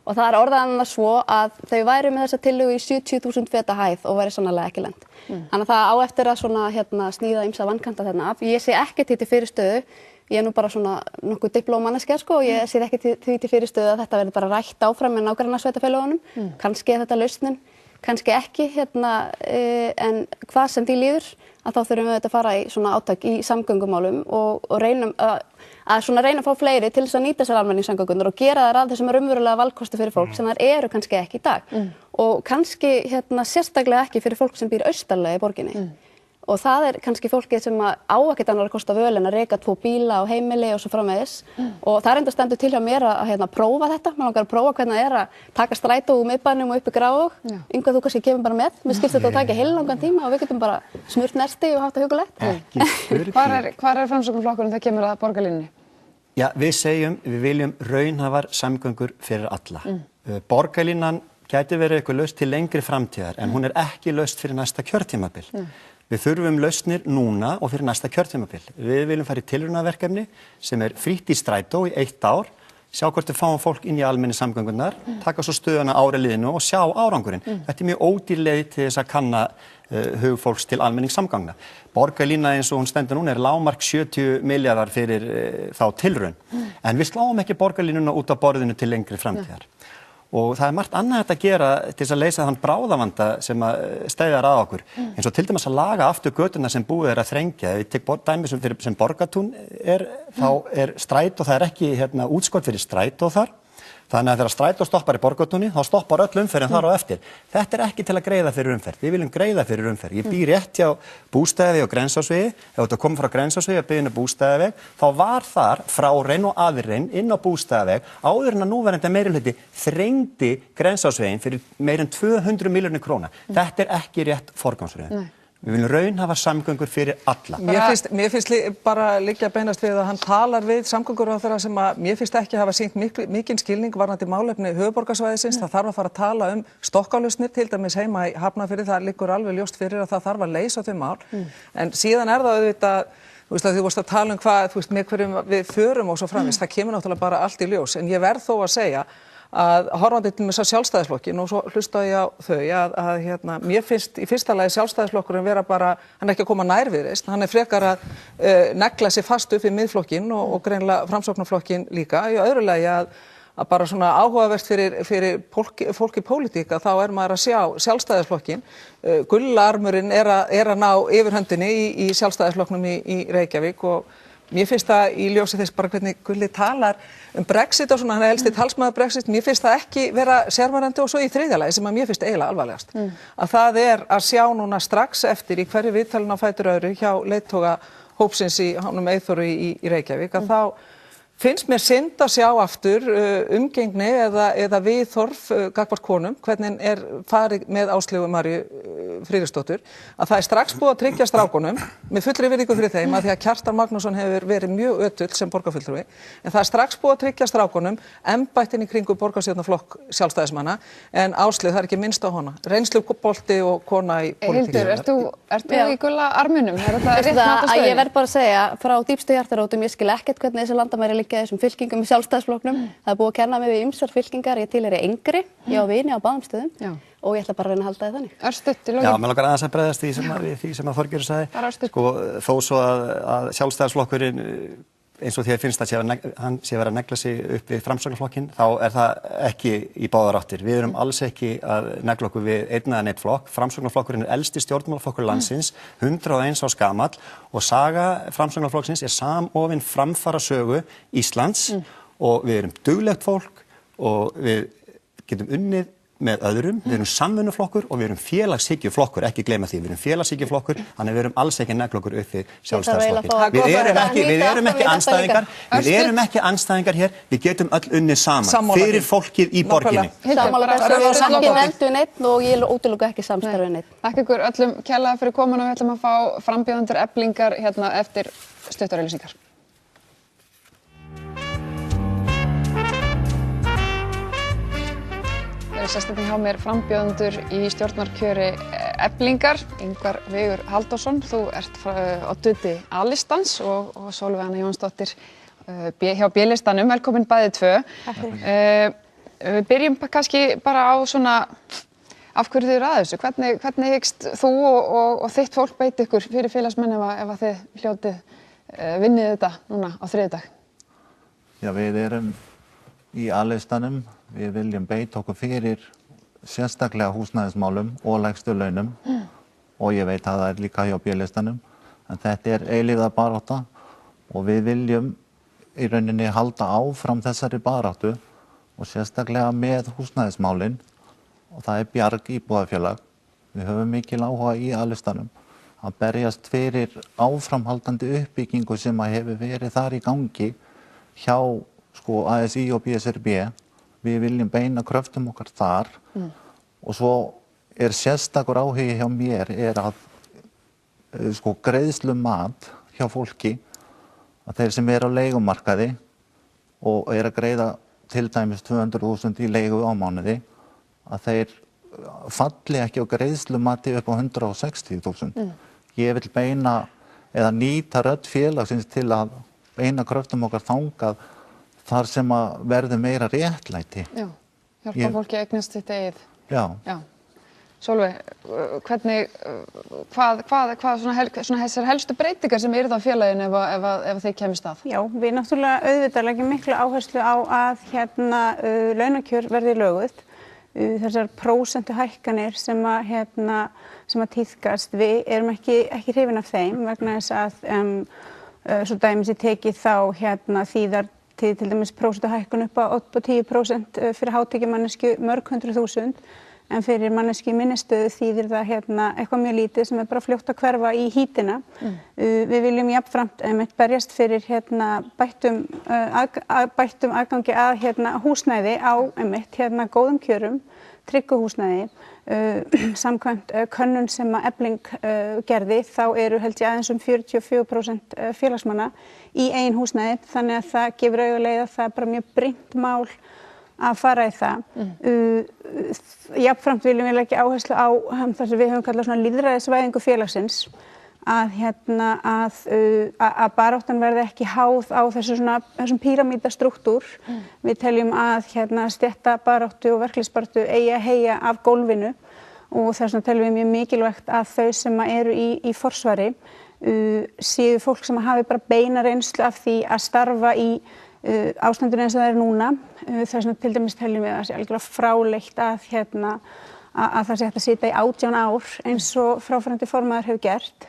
Og það orðað svo að þau væru með þessa tillögu í 70.000 feta hæð og væri sannarlega ekki lent. Þannig að það á eftir að sníða ýmsa vankanta þarna af. Ég sé ekkert því til fyrirstöðu. Ég nú bara svona nokkuð diplómanneskja og ég sé ekki því til fyrirstöðu að þetta verði bara rætt áfram með nágrannasveitarfélögunum. Kannski þetta lausnin, kannski ekki en hvað sem því líður að þá þurfum við að fara í svona átak í samgöngumálum og reyna að fá fleiri til þess að nýta sér almenningssamgöngunar og gera þær að þessum raunverulega valkosti fyrir fólk sem þær eru kannski ekki í dag og kannski sérstaklega ekki fyrir fólk sem býr austarlega í borginni. Og það kannski fólkið sem á ekkert annar að kosta völ en að reka 2 bíla á heimili og svo framvegis. Og það enda stendur til hjá mér að prófa þetta. Mér langar að prófa hvernig það að taka strætó úr miðbænum og upp í Grafarvog. Yngvar, þú kannski kemur bara með. Mér skilst þetta að taka heillangan tíma og við getum bara smurt nesti og haft það hugulegt. Hvar Framsóknarflokkurinn það kemur að borgarlínunni? Já, við viljum raunhæfar samgöngur fyrir alla. Borgarlínan gæti verið eitthvað laust til lengri framtíðar en hún ekki laust fyrir næsta kjörtímabil. Við þurfum lausnir núna og fyrir næsta kjörtímabil. Við viljum fara í tilraunaverkefni sem frítt í strætó í 1 ár, sjá hvort við fáum fólk inn í almenni samgöngunar, taka svo stöðuna ári liðinu og sjá árangurinn. Þetta mjög ódýr leið til þess að kanna hug fólks til almenningssamgangna. Borgarlína eins og hún stendur núna lágmark 70 milljarðar fyrir þá tilraun. En við sláum ekki borgarlínuna út af borðinu til lengri framtíðar. Og það margt annað hægt að gera til þess að leysa þann bráðavanda sem steðjar að okkur. Eins og til dæmis að laga aftur götuna sem búið að þrengja. Ef ég tek dæmi sem Borgartún þá strætó, það ekki útskot fyrir strætó þar. Þannig að þegar strætó stoppar í Borgartúni, þá stoppar öll umferðin þar á eftir. Þetta ekki til að greiða fyrir umferð. Við viljum greiða fyrir umferð. Ég bý rétt hjá Bústaðavegi og Grensásvegi. Ef þú komið frá Grensásvegi að byggja Bústaðaveg, þá var þar frárein og aðrein inn á Bústaðaveg áður en að núverandi meirihluti þrengdi Grensásvegin fyrir meir en 200 milljónir króna. Þetta ekki rétt forgangsröðun. Við viljum raunhafa samgöngur fyrir alla. Mér finnst bara liggja beinast við að hann talar við samgönguráðherra sem að mér finnst ekki hafa sýnt mikinn skilning varðandi málefni höfuðborgarsvæðisins. Það þarf að fara að tala stokkálausnir, til dæmis heima í Hafnarfirði, það liggur alveg ljóst fyrir að það þarf að leysa þau mál. En síðan það auðvitað, þú vorst að tala hvað, með hverjum við förum og svo framvegis, það kemur náttúrulega bara allt í ljós. En ég verð þó að segja að horfandi til þess að Sjálfstæðisflokkin og svo hlusta ég á þau að mér finnst í fyrsta lagi Sjálfstæðisflokkurinn vera bara, hann ekki að koma nær Viðreisn, hann frekar að negla sig fast upp í miðflokkinn og greinilega Framsóknarflokkinn líka. Í öðru lagi að bara svona áhugavert fyrir fólk í pólitík að þá maður að sjá Sjálfstæðisflokkinn. Gullarmurinn að ná yfirhöndinni í Sjálfstæðisflokknum í Reykjavík og mér finnst það í ljósi þess bara hvernig Gulli talar Brexit og svona, hann helsti talsmaður Brexit, mér finnst það ekki vera sérvarandi og svo í þriðja lagi sem að mér finnst eiginlega alvarlegast. Að það að sjá núna strax eftir í hverju viðtalinu á fætur öðru hjá leiðtoga hópsins í honum Eyþóri í Reykjavík að þá finnst mér synd að sjá aftur umgengni eða viðhorf gagnvart konum, hvernig farið með Áslaugu Maríu Friðriksdóttur, að það strax búið að tryggja strákunum, með fullri virðingu fyrir þeim, að því að Kjartan Magnússon hefur verið mjög ötull sem borgarfulltrúi, en það strax búið að tryggja strákunum embættin í kringu borgarstjórnarflokk Sjálfstæðismanna, en Áslaug, það ekki minnst á hana, reynslubolti og kona í pólitík. Hildur, ertu í gulla arminum? Ég verð bara að segja, frá dýpstu hjartarótum, ég skil ekkert hvernig þessi landamæri þessum fylkingum í Sjálfstæðisflokknum. Það búið að kenna mig við ýmsar fylkingar, ég tilheyri engri, ég á vini á báðum stöðum og ég ætla bara að reyna að halda þið þannig. Örstutt í lokin. Já, mér langar aðeins að bregðast því sem að Þorgerður sagði. Sko, þó svo að Sjálfstæðisflokkurinn, eins og því að finnst að hann sé verið að negla sig upp við Framsóknarflokkinn, þá það ekki í báðar áttir. Við erum alls ekki að negla okkur við einn eða neitt flokk. Framsóknarflokkurinn elsti stjórnmálaflokkur landsins, 101 árs gamall og saga Framsóknarflokksins samofin framfara sögu Íslands og við erum duglegt fólk og við getum unnið með öðrum, við erum samvinnuflokkur og við erum félagshyggjuflokkur, ekki gleyma því, við erum félagshyggjuflokkur, þannig við erum alls ekki negla okkur upp við Sjálfstæðisflokkinn. Við erum ekki andstæðingar hér, við getum öll unnið saman fyrir fólkið í borginni. Sammála þessu, ekki veldu neitt og ég útiloka ekki samstarfi neitt. Takk ykkur öllum kærlega fyrir komuna, við ætlum að fá frambjóðendur Eflingar hérna eftir stuttarauglýsingar. Sérstaklega hjá mér frambjóðendur í stjórnarkjöri Eflingar, Ingvar Vigur Halldórsson, þú ert oddviti A-listans og Sólveig Anna Jónsdóttir hjá B-listanum, velkomin bæði tvö. Við byrjum kannski bara á svona, af hverju þið eru að þessu, hvernig hyggst þú og þitt fólk beita ykkur fyrir félagsmenn ef þið hljótið vinnið þetta núna á þriðjudag? Já, við erum í A-listanum. Við viljum beita okkur fyrir sérstaklega húsnæðismálum og lægstu launum og ég veit að það líka hjá B-listanum en þetta eilífða barátta og við viljum í rauninni halda áfram þessari baráttu og sérstaklega með húsnæðismálin og það Bjarg íbúðafélag. Við höfum mikil áhuga í A-listanum að berjast fyrir áframhaldandi uppbyggingu sem að hefur verið þar í gangi hjá ASÍ og BSRB. Við viljum beina kröftum okkar þar og svo sérstakur áhugi hjá mér að greiðslumat hjá fólki að þeir sem á leigumarkaði og að greiða til dæmis 200.000 í leigu á mánuði að þeir falli ekki á greiðslumati upp á 160.000. ég vil beina eða nýta rödd félagsins til að beina kröftum okkar þangað þar sem að verður meira réttlæti. Já, hjálpa fólki að eignast sitt eigið. Já. Já. Sólveig, hvernig, hvað svona þessar helstu breytingar sem eru það á félaginu ef þeir kemist að? Já, við náttúrulega auðvitað leggjum miklu áherslu á að launakjör verði löguð. Þessar prósentuhækkanir sem að tíðkast, við erum ekki hrifin af þeim vegna þess að svo dæmis ég tekið þá þýðar til dæmis prósentuhækkun upp á 10% fyrir hátekjumannesku mörg 100.000 en fyrir manneski í minni stöðu þýðir það eitthvað mjög lítið sem er bara fljótt að hverfa í hítina. Við viljum jafnframt berjast fyrir bættum aðgangi að húsnæði á góðum kjörum, tryggu húsnæði. Samkvæmt könnun sem að Efling gerði þá eru held ég aðeins 44% félagsmanna í eigin húsnæði þannig að það gefur auga leið að það er bara mjög brýnt mál að fara í það. Jafnframt viljum við leggja áherslu á það sem við höfum kallað svona lýðræðisvæðingu félagsins að baráttan verði ekki háð á þessum píramídastrúktúr. Við teljum að stéttabaráttu og verkalýðsbaráttu eigi að heyja af gólfinu og þess vegna teljum við mjög mikilvægt að þau sem eru í forsvari séu fólk sem hafi bara beina reynslu af því að starfa í ástandinu eins og það er núna. Þess vegna til dæmis teljum við að það sé algjörlega fráleitt að það sé hægt að sitja í 18 ár eins og fráfarandi formaður hefur gert.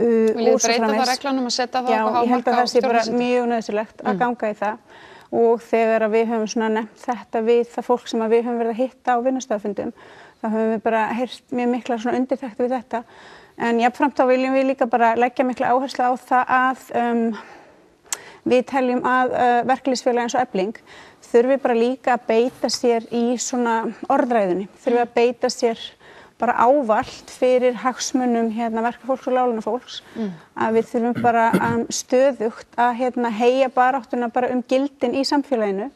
Viljið þið breyta það reglunum að setja það Já, ég held að það sé bara mjög nauðsynlegt að ganga í það og þegar við höfum nefnt þetta við það fólk sem við höfum verið að hitta á vinnustafundum þá höfum við bara heyrt mjög mikla undirtektir við þetta en jafnframt þá viljum við líka bara leggja mikla áherslu á það að við teljum að verkalýðsfélög eins og Efling þurfi bara líka að beita sér í svona orðræðunni, þurfi að beita sér bara ávallt fyrir hagsmunum verkafólks og láglaunafólks að við þurfum bara stöðugt að heyja baráttuna bara gildin í samfélaginu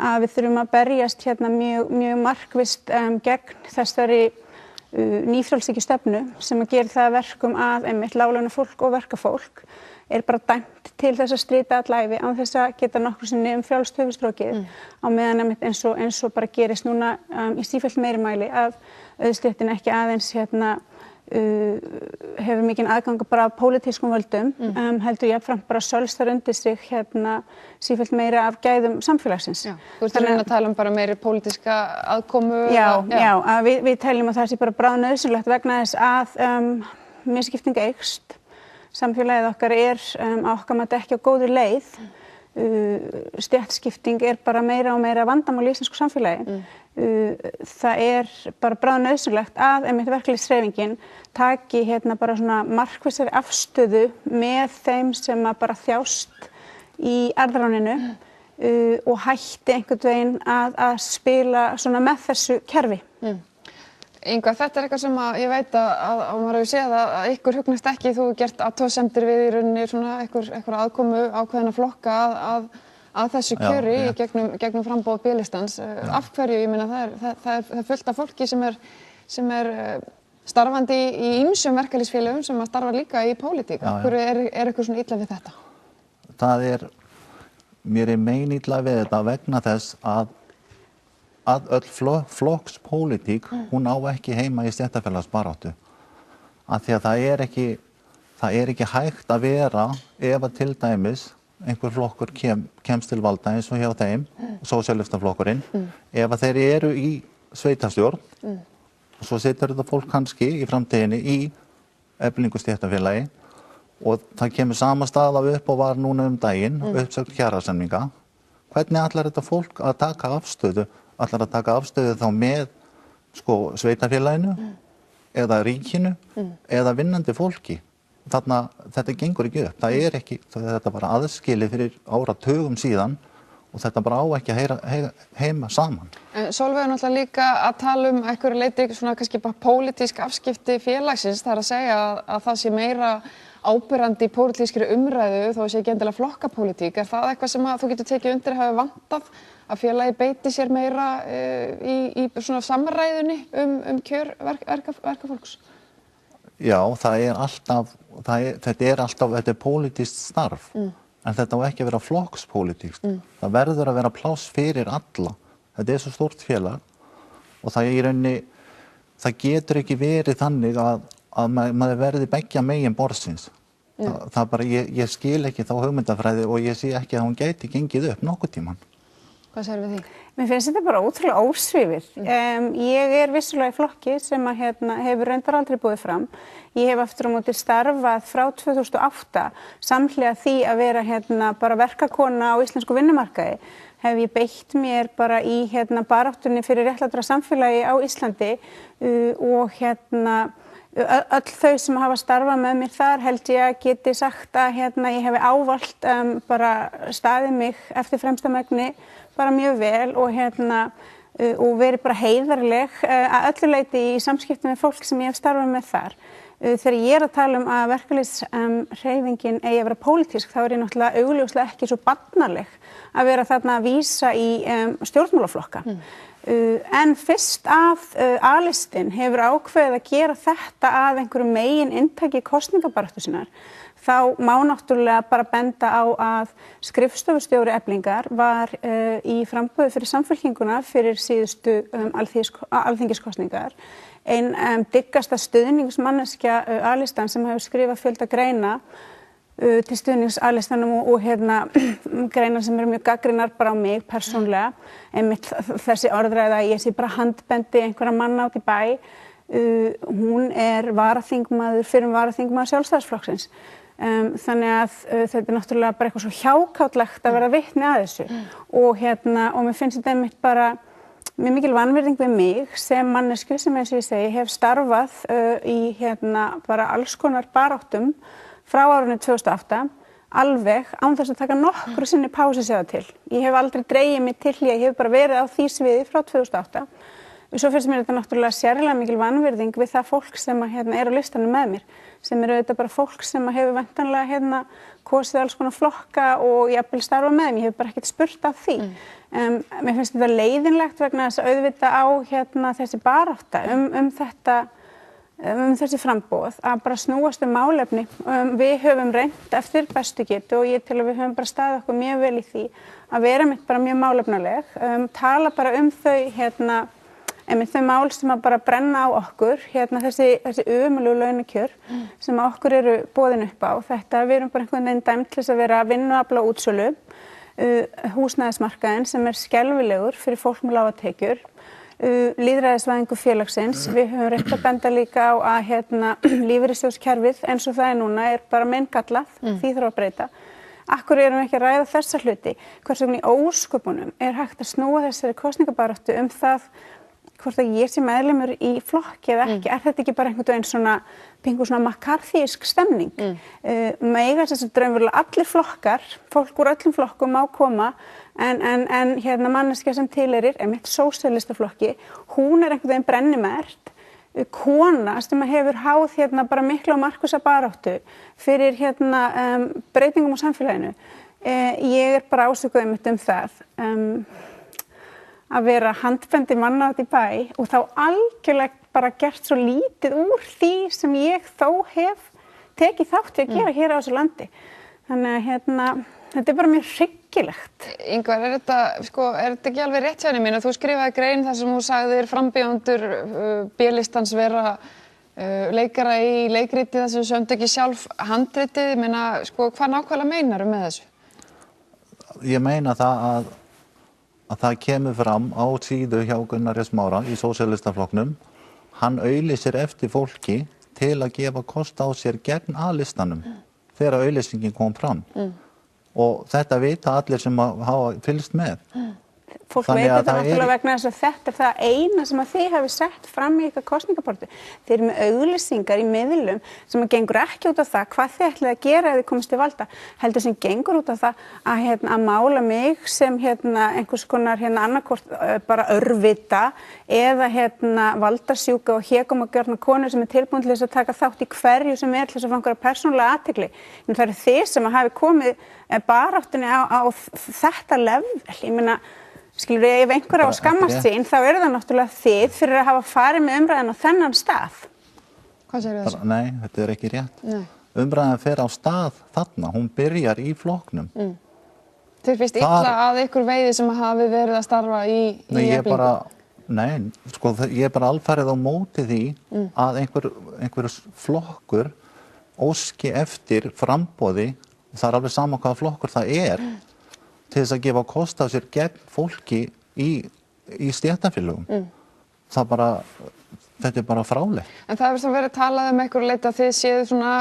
að við þurfum að berjast mjög markvisst gegn þessari nýfrjálshyggjustefnu sem að gera það að verkum að einmitt láglaunafólk og verkafólk er bara dæmt til þess að slíta alla ævi án þess að geta nokkru sinni frjálst höfuðstrokið á meðan einmitt eins og bara gerist núna í sífellt meiri mæli að auðstéttin ekki aðeins hefur mikinn aðgang bara af pólitískum völdum heldur jafnframt bara sölstar undir sig sífellt meira af gæðum samfélagsins. Já, þú ert að tala bara meiri pólitíska aðkomu? Já, að við teljum að það sé bara bráðnauðsynlegt vegna þess að misskipting eykst. Samfélagið okkar er okkar mati ekki á góðri leið. Stéttaskipting er bara meira og meira vandamál í íslensku samfélagi. Það er bara bráðnauðsynlegt að einmitt verkalýðshreyfingin taki bara svona markvissari afstöðu með þeim sem að bara þjást í arðráninu og hætti einhvern veginn að spila svona með þessu kerfi. Inga, þetta er eitthvað sem ég veit að maður hefur séð að ykkur hugnast ekki, þú hefur gert athugasemdir við í rauninni svona einhver aðkomu ákveðina flokka að þessu kjöri í gegnum framboð B-listans. Af hverju? Ég meina það er fullt af fólki sem er starfandi í ýmsum verkalýðsfélögum sem að starfa líka í pólitík. Af hverju er ykkur svona illa við þetta? Mér er illa við þetta vegna þess að öll flokkspólitík, hún á ekki heima í stéttarfélagsbaráttu. Af því að það er ekki hægt að vera ef að til dæmis einhver flokkur kemst til valda eins og hjá þeim, sósíalistaflokkurinn, ef að þeir eru í sveitarstjórn og svo situr þetta fólk kannski í framtíðinni í Eflingu stéttarfélagi og það kemur sama staða upp og var núna daginn, uppsögn kjarasamninga. Hvernig ætlar þetta fólk að taka afstöðu? Ætlar að taka afstöðu þá með sveitarfélaginu eða ríkinu eða vinnandi fólki. Þetta gengur ekki upp. Það er ekki, þetta bara aðskilið fyrir áratugum síðan og þetta bara á ekki að heima saman. Sólveig er náttúrulega líka að tala einhverju leyti svona kannski bara pólitísk afskipti félagsins, það er að segja að það sé meira ábyrrandi í pólitískri umræðu þó sé ekki endilega flokkapólitík. Er það eitthvað sem þú getur tekið undir hafi vantað að félagi beiti sér meira í svona samræðunni kjör verkafólks? Já, þetta er pólitískt starf, en þetta á ekki að vera flokkspólitískt. Það verður að vera pláss fyrir alla. Þetta svo stórt félag og það í rauninni, það getur ekki verið þannig að maður verði beggja megin borðsins. Það bara, ég skil ekki þá hugmyndafræði og ég sé ekki að hún gæti gengið upp nokkuð tíman. Hvað segir við því? Mér finnst þetta bara ótrúlega ósvífið. Ég vissulega í flokki sem að hefur reyndar aldrei búið fram. Ég hef aftur á móti starfað frá 2008 samhliða því að vera bara verkakona á íslensku vinnumarkaði. Hef ég beitt mér bara í baráttunni fyrir réttlátra samfélagi á Íslandi og öll þau sem hafa starfað með mér þar held ég að geti sagt að ég hefi ávallt bara staðið mig eftir fremsta megni bara mjög vel og verið bara heiðarleg að öllu leyti í samskiptum með fólk sem ég hef starfað með þar. Þegar ég að tala að verkalýðshreyfingin eigi að vera pólitísk þá ég náttúrulega augljóslega ekki svo barnaleg að vera þarna að vísa í stjórnmálaflokka. En fyrst að A-listinn hefur ákveðið að gera þetta að einhverju megin inntaki kosningabaráttu sinnar, þá má náttúrulega bara benda á að skrifstofustjóri Eflingar var í framboði fyrir Samfylkinguna fyrir síðustu alþingiskosningar. Ein dyggasta stuðningsmanneskja A-listan sem hefur skrifað fjölda greina til stuðnings A-listanum og greinar sem eru mjög gagnrýnar bara á mig persónlega. Einmitt þessi orðræða að ég sé bara handbendi einhverja manna út í bæ. Hún varaþingmaður, fyrrum varaþingmaður Sjálfstæðisflokksins. Þannig að þetta náttúrulega bara eitthvað svo hjákátlegt að vera vitni að þessu. Og mér finnst þetta einmitt bara mjög mikil vanvirðing við mig sem mannesku sem eins og ég segi hef starfað í bara alls konar baráttum frá árinu 2008 alveg án þess að taka nokkru sinni pásu séða til. Ég hef aldrei dregið mig til ég hef bara verið á því sviði frá 2008. Og svo finnst mér þetta náttúrulega sérlega mikil vanvirðing við það fólk sem á listanum með mér, sem auðvitað bara fólk sem hefur væntanlega kosið alls konar flokka og jafnvel starfa með þeim. Ég hef bara ekkert spurt af því. Mér finnst þetta leiðinlegt vegna þess að auðvitað á þessi barátta þessi framboð að bara snúast málefni. Við höfum reynt eftir bestu getu og ég til að við höfum bara staðið okkur mjög vel í því að vera mitt bara mjög málefnaleg, tala bara þau mál sem að bara brenna á okkur, þessi ömurlegu launakjör sem okkur eru boðin upp á. Við erum bara einhvern veginn dæmd til þess að vera vinnuafl á útsölu, húsnæðismarkaðinn sem skelfilegur fyrir fólk með lágar tekjur, lýðræðisvæðingu félagsins. Við höfum reynt að benda líka á að lífeyrissjóðskerfið eins og það núna bara meingallað, því þarf að breyta. Akkur erum við ekki að ræða þessa hluti? Hvers vegna í ósköpunum hægt að snúa þessari kosningabaráttu það hvort að ég sé meðlimur í flokki eða ekki? Þetta ekki bara einhvern veginn pingu McCarthyísk stemning? Mega þess að draumverulega allir flokkar, fólk úr öllum flokkum má koma, en manneskja sem tilheyrir einmitt sósíalistaflokki, hún einhvern veginn brennimert, kona sem hefur háð bara mikla og markvissa baráttu fyrir breytingum á samfélaginu. Ég bara ásökuð einmitt það. Að vera handbendi manna út í bæ og þá algjörlega bara gert svo lítið úr því sem ég þó hef tekið þátt í að gera hér á þessu landi. Þannig að þetta bara mjög hryggilegt. Ingvar, er þetta ekki alveg rétt hjá henni mín að þú skrifaði grein þar sem þú sagðir frambjóðendur B-listans vera leikara í leikriti þar sem þú sömdu ekki sjálf handritið? Hvað nákvæmlega meinar með þessu? Ég meina það að það kemur fram á síðu hjá Gunnari Smára í Sósíalistaflokknum. Hann auglýsir eftir fólki til að gefa kost á sér gegn A-listanum þegar auglýsingin kom fram. Og þetta vita allir sem hafa fylgst með. Fólk veit þetta náttúrulega vegna þess að þetta það eina sem að þið hafi sett fram í eitthvað kosningabaráttu. Þið eru með auglýsingar í miðlum sem gengur ekki út á það hvað þið ætlið að gera ef þið komist til valda. Heldur sem gengur út á það að mála mig sem einhvers konar annarkvort bara örvita eða valdasjúka og hégómagjörna konur sem tilbúin til þess að taka þátt í hverju sem til þess að fá einhverja persónulega athygli. En það eru þið sem hafi komið baráttunni á þetta level. Ég meina, skilur ef einhver á að skammast sín, þá það náttúrulega þið fyrir að hafa farið með umræðan á þennan stað. Hvað segirðu þessu? Nei, þetta ekki rétt. Nei. Umræðan fer á stað þarna, hún byrjar í flokknum. Þér finnst illa að ykkur veiði sem hafi verið að starfa í Eflingu? Ég bara alfarið á móti því að einhver flokkur óski eftir framboði, það alveg sama hvaða flokkur það til þess að gefa kost á sér gegn fólki í stéttarfélögum. Þetta bara frálegt. En það hefur verið talað einhverju leyti að þið séu svona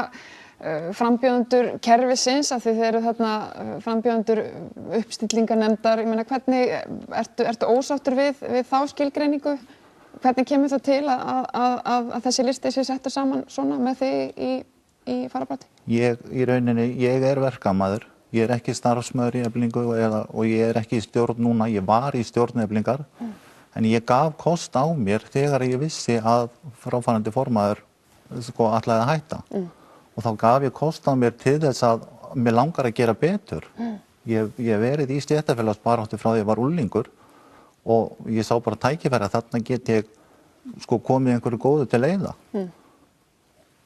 frambjóðendur kerfisins, að þið eru þarna frambjóðendur uppstillingarnefndar. Ég meina, hvernig ertu ósáttur við þá skilgreiningu? Hvernig kemur það til að þessi listi sé settur saman svona með þig í fararbroddi? Ég verkamaður. Ég ekki starfsmaður í Eflingu og ég ekki í stjórn núna. Ég var í stjórn Eflingar. En ég gaf kost á mér þegar ég vissi að fráfarandi formaður ætlaði að hætta. Og þá gaf ég kost á mér til þess að mér langar að gera betur. Ég hef verið í stéttarfélagsbaráttu frá því ég var unglingur og ég sá bara tækifæri að þarna get ég komið einhverju góðu til leiða.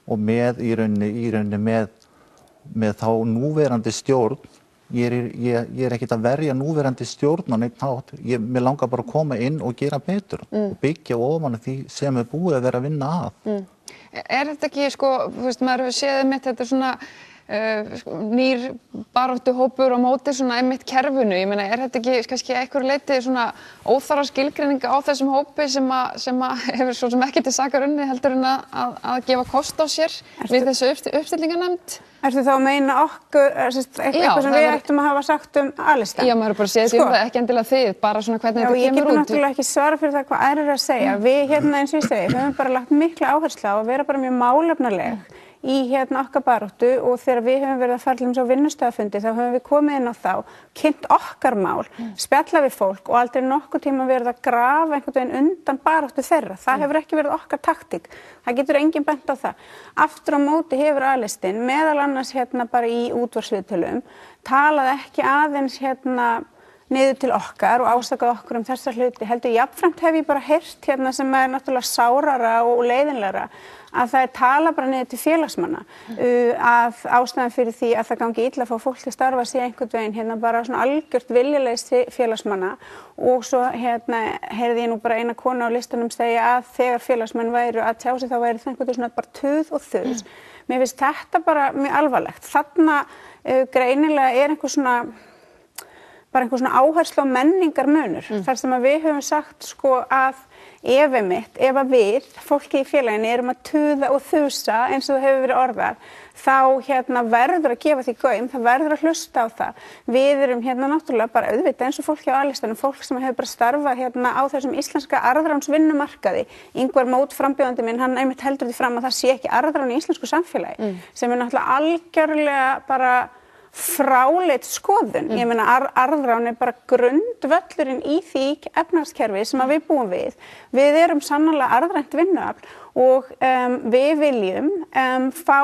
Og í rauninni með þá núverandi stjórn, ég ekkert að verja núverandi stjórn á neitt hátt, mér langar bara að koma inn og gera betur og byggja ofan því sem búið að vera að vinna að. Þetta ekki, maður hefur séð þetta svona nýr baráttuhópur á móti svona einmitt kerfinu. Ég meina, þetta ekki kannski einhverju leyti svona óþarfa skilgreining á þessum hópi sem hefur svo sem ekki til sakar unnið heldur en að gefa kost á sér við þessu uppstillingarnefnd? Ertu þá að meina okkur, eitthvað sem við ættum að hafa sagt A-listan? Já, maður er bara að segja því það, ekki endilega þið, bara svona hvernig þetta kemur út. Já, ég get náttúrulega ekki svara fyrir það hvað aðrir að segja. Við eins og ég segi, við höfum bara lagt mikla áherslu á að vera bara mjög málefnaleg í okkar baráttu og þegar við höfum verið að fara til vinnustöðafundi þá höfum við komið inn á þá, kynnt okkar mál, spjalla við fólk og aldrei nokkuð tíma verið að grafa einhvern veginn undan baráttu þeirra. Það hefur ekki verið okkar taktík. Það getur enginn bent á það. Aftur á móti hefur A-listinn, meðal annars bara í útvarpsviðtölum, talað ekki aðeins niður til okkar og ásakað okkur þessa hluti. Heldur jafnframt hef ég bara heyrt sem náttúrulega sárara og leiðinlegra að það talað bara niður til félagsmanna að ástæðan fyrir því að það gangi illa að fá fólk til starfa sé einhvern veginn bara svona algjört viljaleysi félagsmanna og svo heyrði ég nú bara eina konu á listanum segja að þegar félagsmenn væru að tjá sig þá væri það einhvern veginn svona bara tuð og þus. Mér finnst þetta bara mjög alvarlegt. Þarna greinilega einhver svona áherslu á menningarmunur þar sem að við höfum sagt að ef við, fólki í félaginu, erum að tuða og þusa eins og það hefur verið orðar, þá verður að gefa því gaum, það verður að hlusta á það. Við erum náttúrulega bara auðvitað eins og fólki á A-listanum, fólk sem hefur bara starfað á þessum íslenska arðránsvinnumarkaði. Ingvar Mót, frambjóðandi minn, hann einmitt heldur því fram að það sé ekki arðrán í íslensku samfélagi, sem náttúrulega algjörlega bara fráleit skoðun. Ég meina arðrán bara grundvöllurinn í því efnahagskerfi sem að við búum við. Við erum sannarlega arðrænt vinnuafl og við viljum fá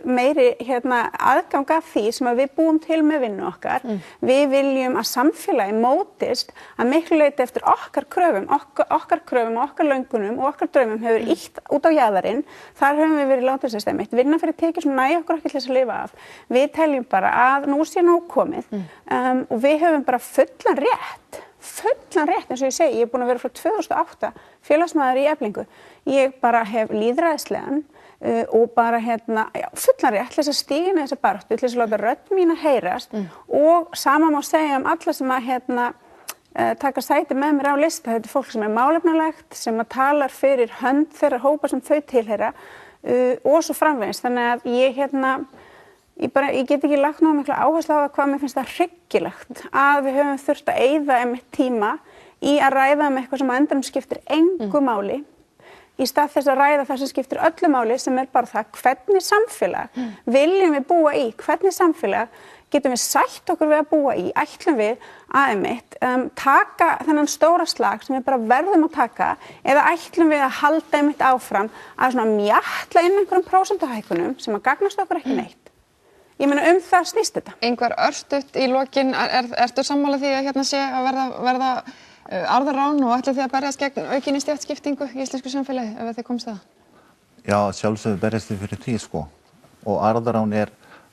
meiri aðgang af því sem að við búum til með vinnu okkar. Við viljum að samfélagi mótist að miklu leyti eftir okkar kröfum og okkar löngunum og okkar draumum hefur ýtt út á jaðarinn. Þar höfum við verið látið sér stemmit. Vinna fyrir tekjur sem nægja okkur ekki til þess að lifa af. Við teljum bara að nú sé nóg komið og við höfum bara fullan rétt eins og ég segi, ég er búin að vera frá 2008 félagsmaður í Eflingu. Ég bara hef lýðræðislegan og bara fullan rétt til þess að stíga inn í þessa baráttu, til þess að láta rödd mín að heyrast og sama má segja alla sem að taka sæti með mér á lista. Þetta er fólk sem er málefnalegt, sem að talar fyrir hönd þeirra hópa sem þau tilheyra og svo framvegis. Þannig að ég get ekki lagt nógu mikla áherslu á hvað mér finnst það hryggilegt að við höfum þurft að eyða einmitt tíma í að ræða eitthvað sem á endanum skiptir engu máli í stað þess að ræða það sem skiptir öllu máli sem er bara það hvernig samfélag viljum við búa í, hvernig samfélag getum við sætt okkur við að búa í, ætlum við að einmitt taka þennan stóra slag sem við bara verðum að taka eða ætlum við að halda einmitt áfram að svona mjatla inn einhverjum prósentuhækkunum sem að gagnast okkur ekki neitt. Ég meina það snýst þetta. Ingvar, örstutt í lokin, ertu sammála því að sé að verða arðarán og ætli því að berjast gegn aukinni stéttaskiptingu í íslensku samfélagi ef þið komst það? Já, sjálfsögðu berjast við fyrir því sko. Og arðrán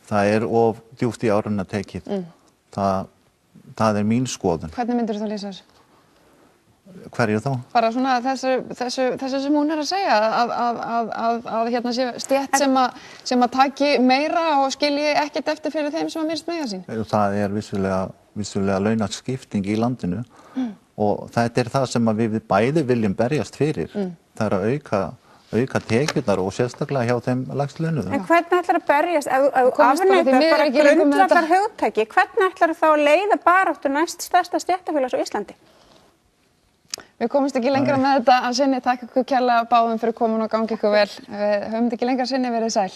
það of djúpt í áruna tekið. Það mín skoðun. Hvernig myndir þú lýsa þessu? Hverju þá? Bara svona þessu sem hún að segja, að hérna sé stétt sem að taki meira og skilji ekkert eftir fyrir þeim sem að minnst mega sín. Það vissulega launaskipting í landinu og þetta það sem við bæði viljum berjast fyrir. Það að auka tekjurnar og sérstaklega hjá þeim lægst launuðu. En hvernig ætlar að berjast, ef afneitar bara grundvallar hugtaki, hvernig ætlar þá að leiða baráttu næst stærsta stéttarfélags á Íslandi? Við komumst ekki lengra með þetta að sinni. Takk ykkur kærlega báðum fyrir komin og gangi ykkur vel. Við höfum ekki lengra sinni, verið sæl.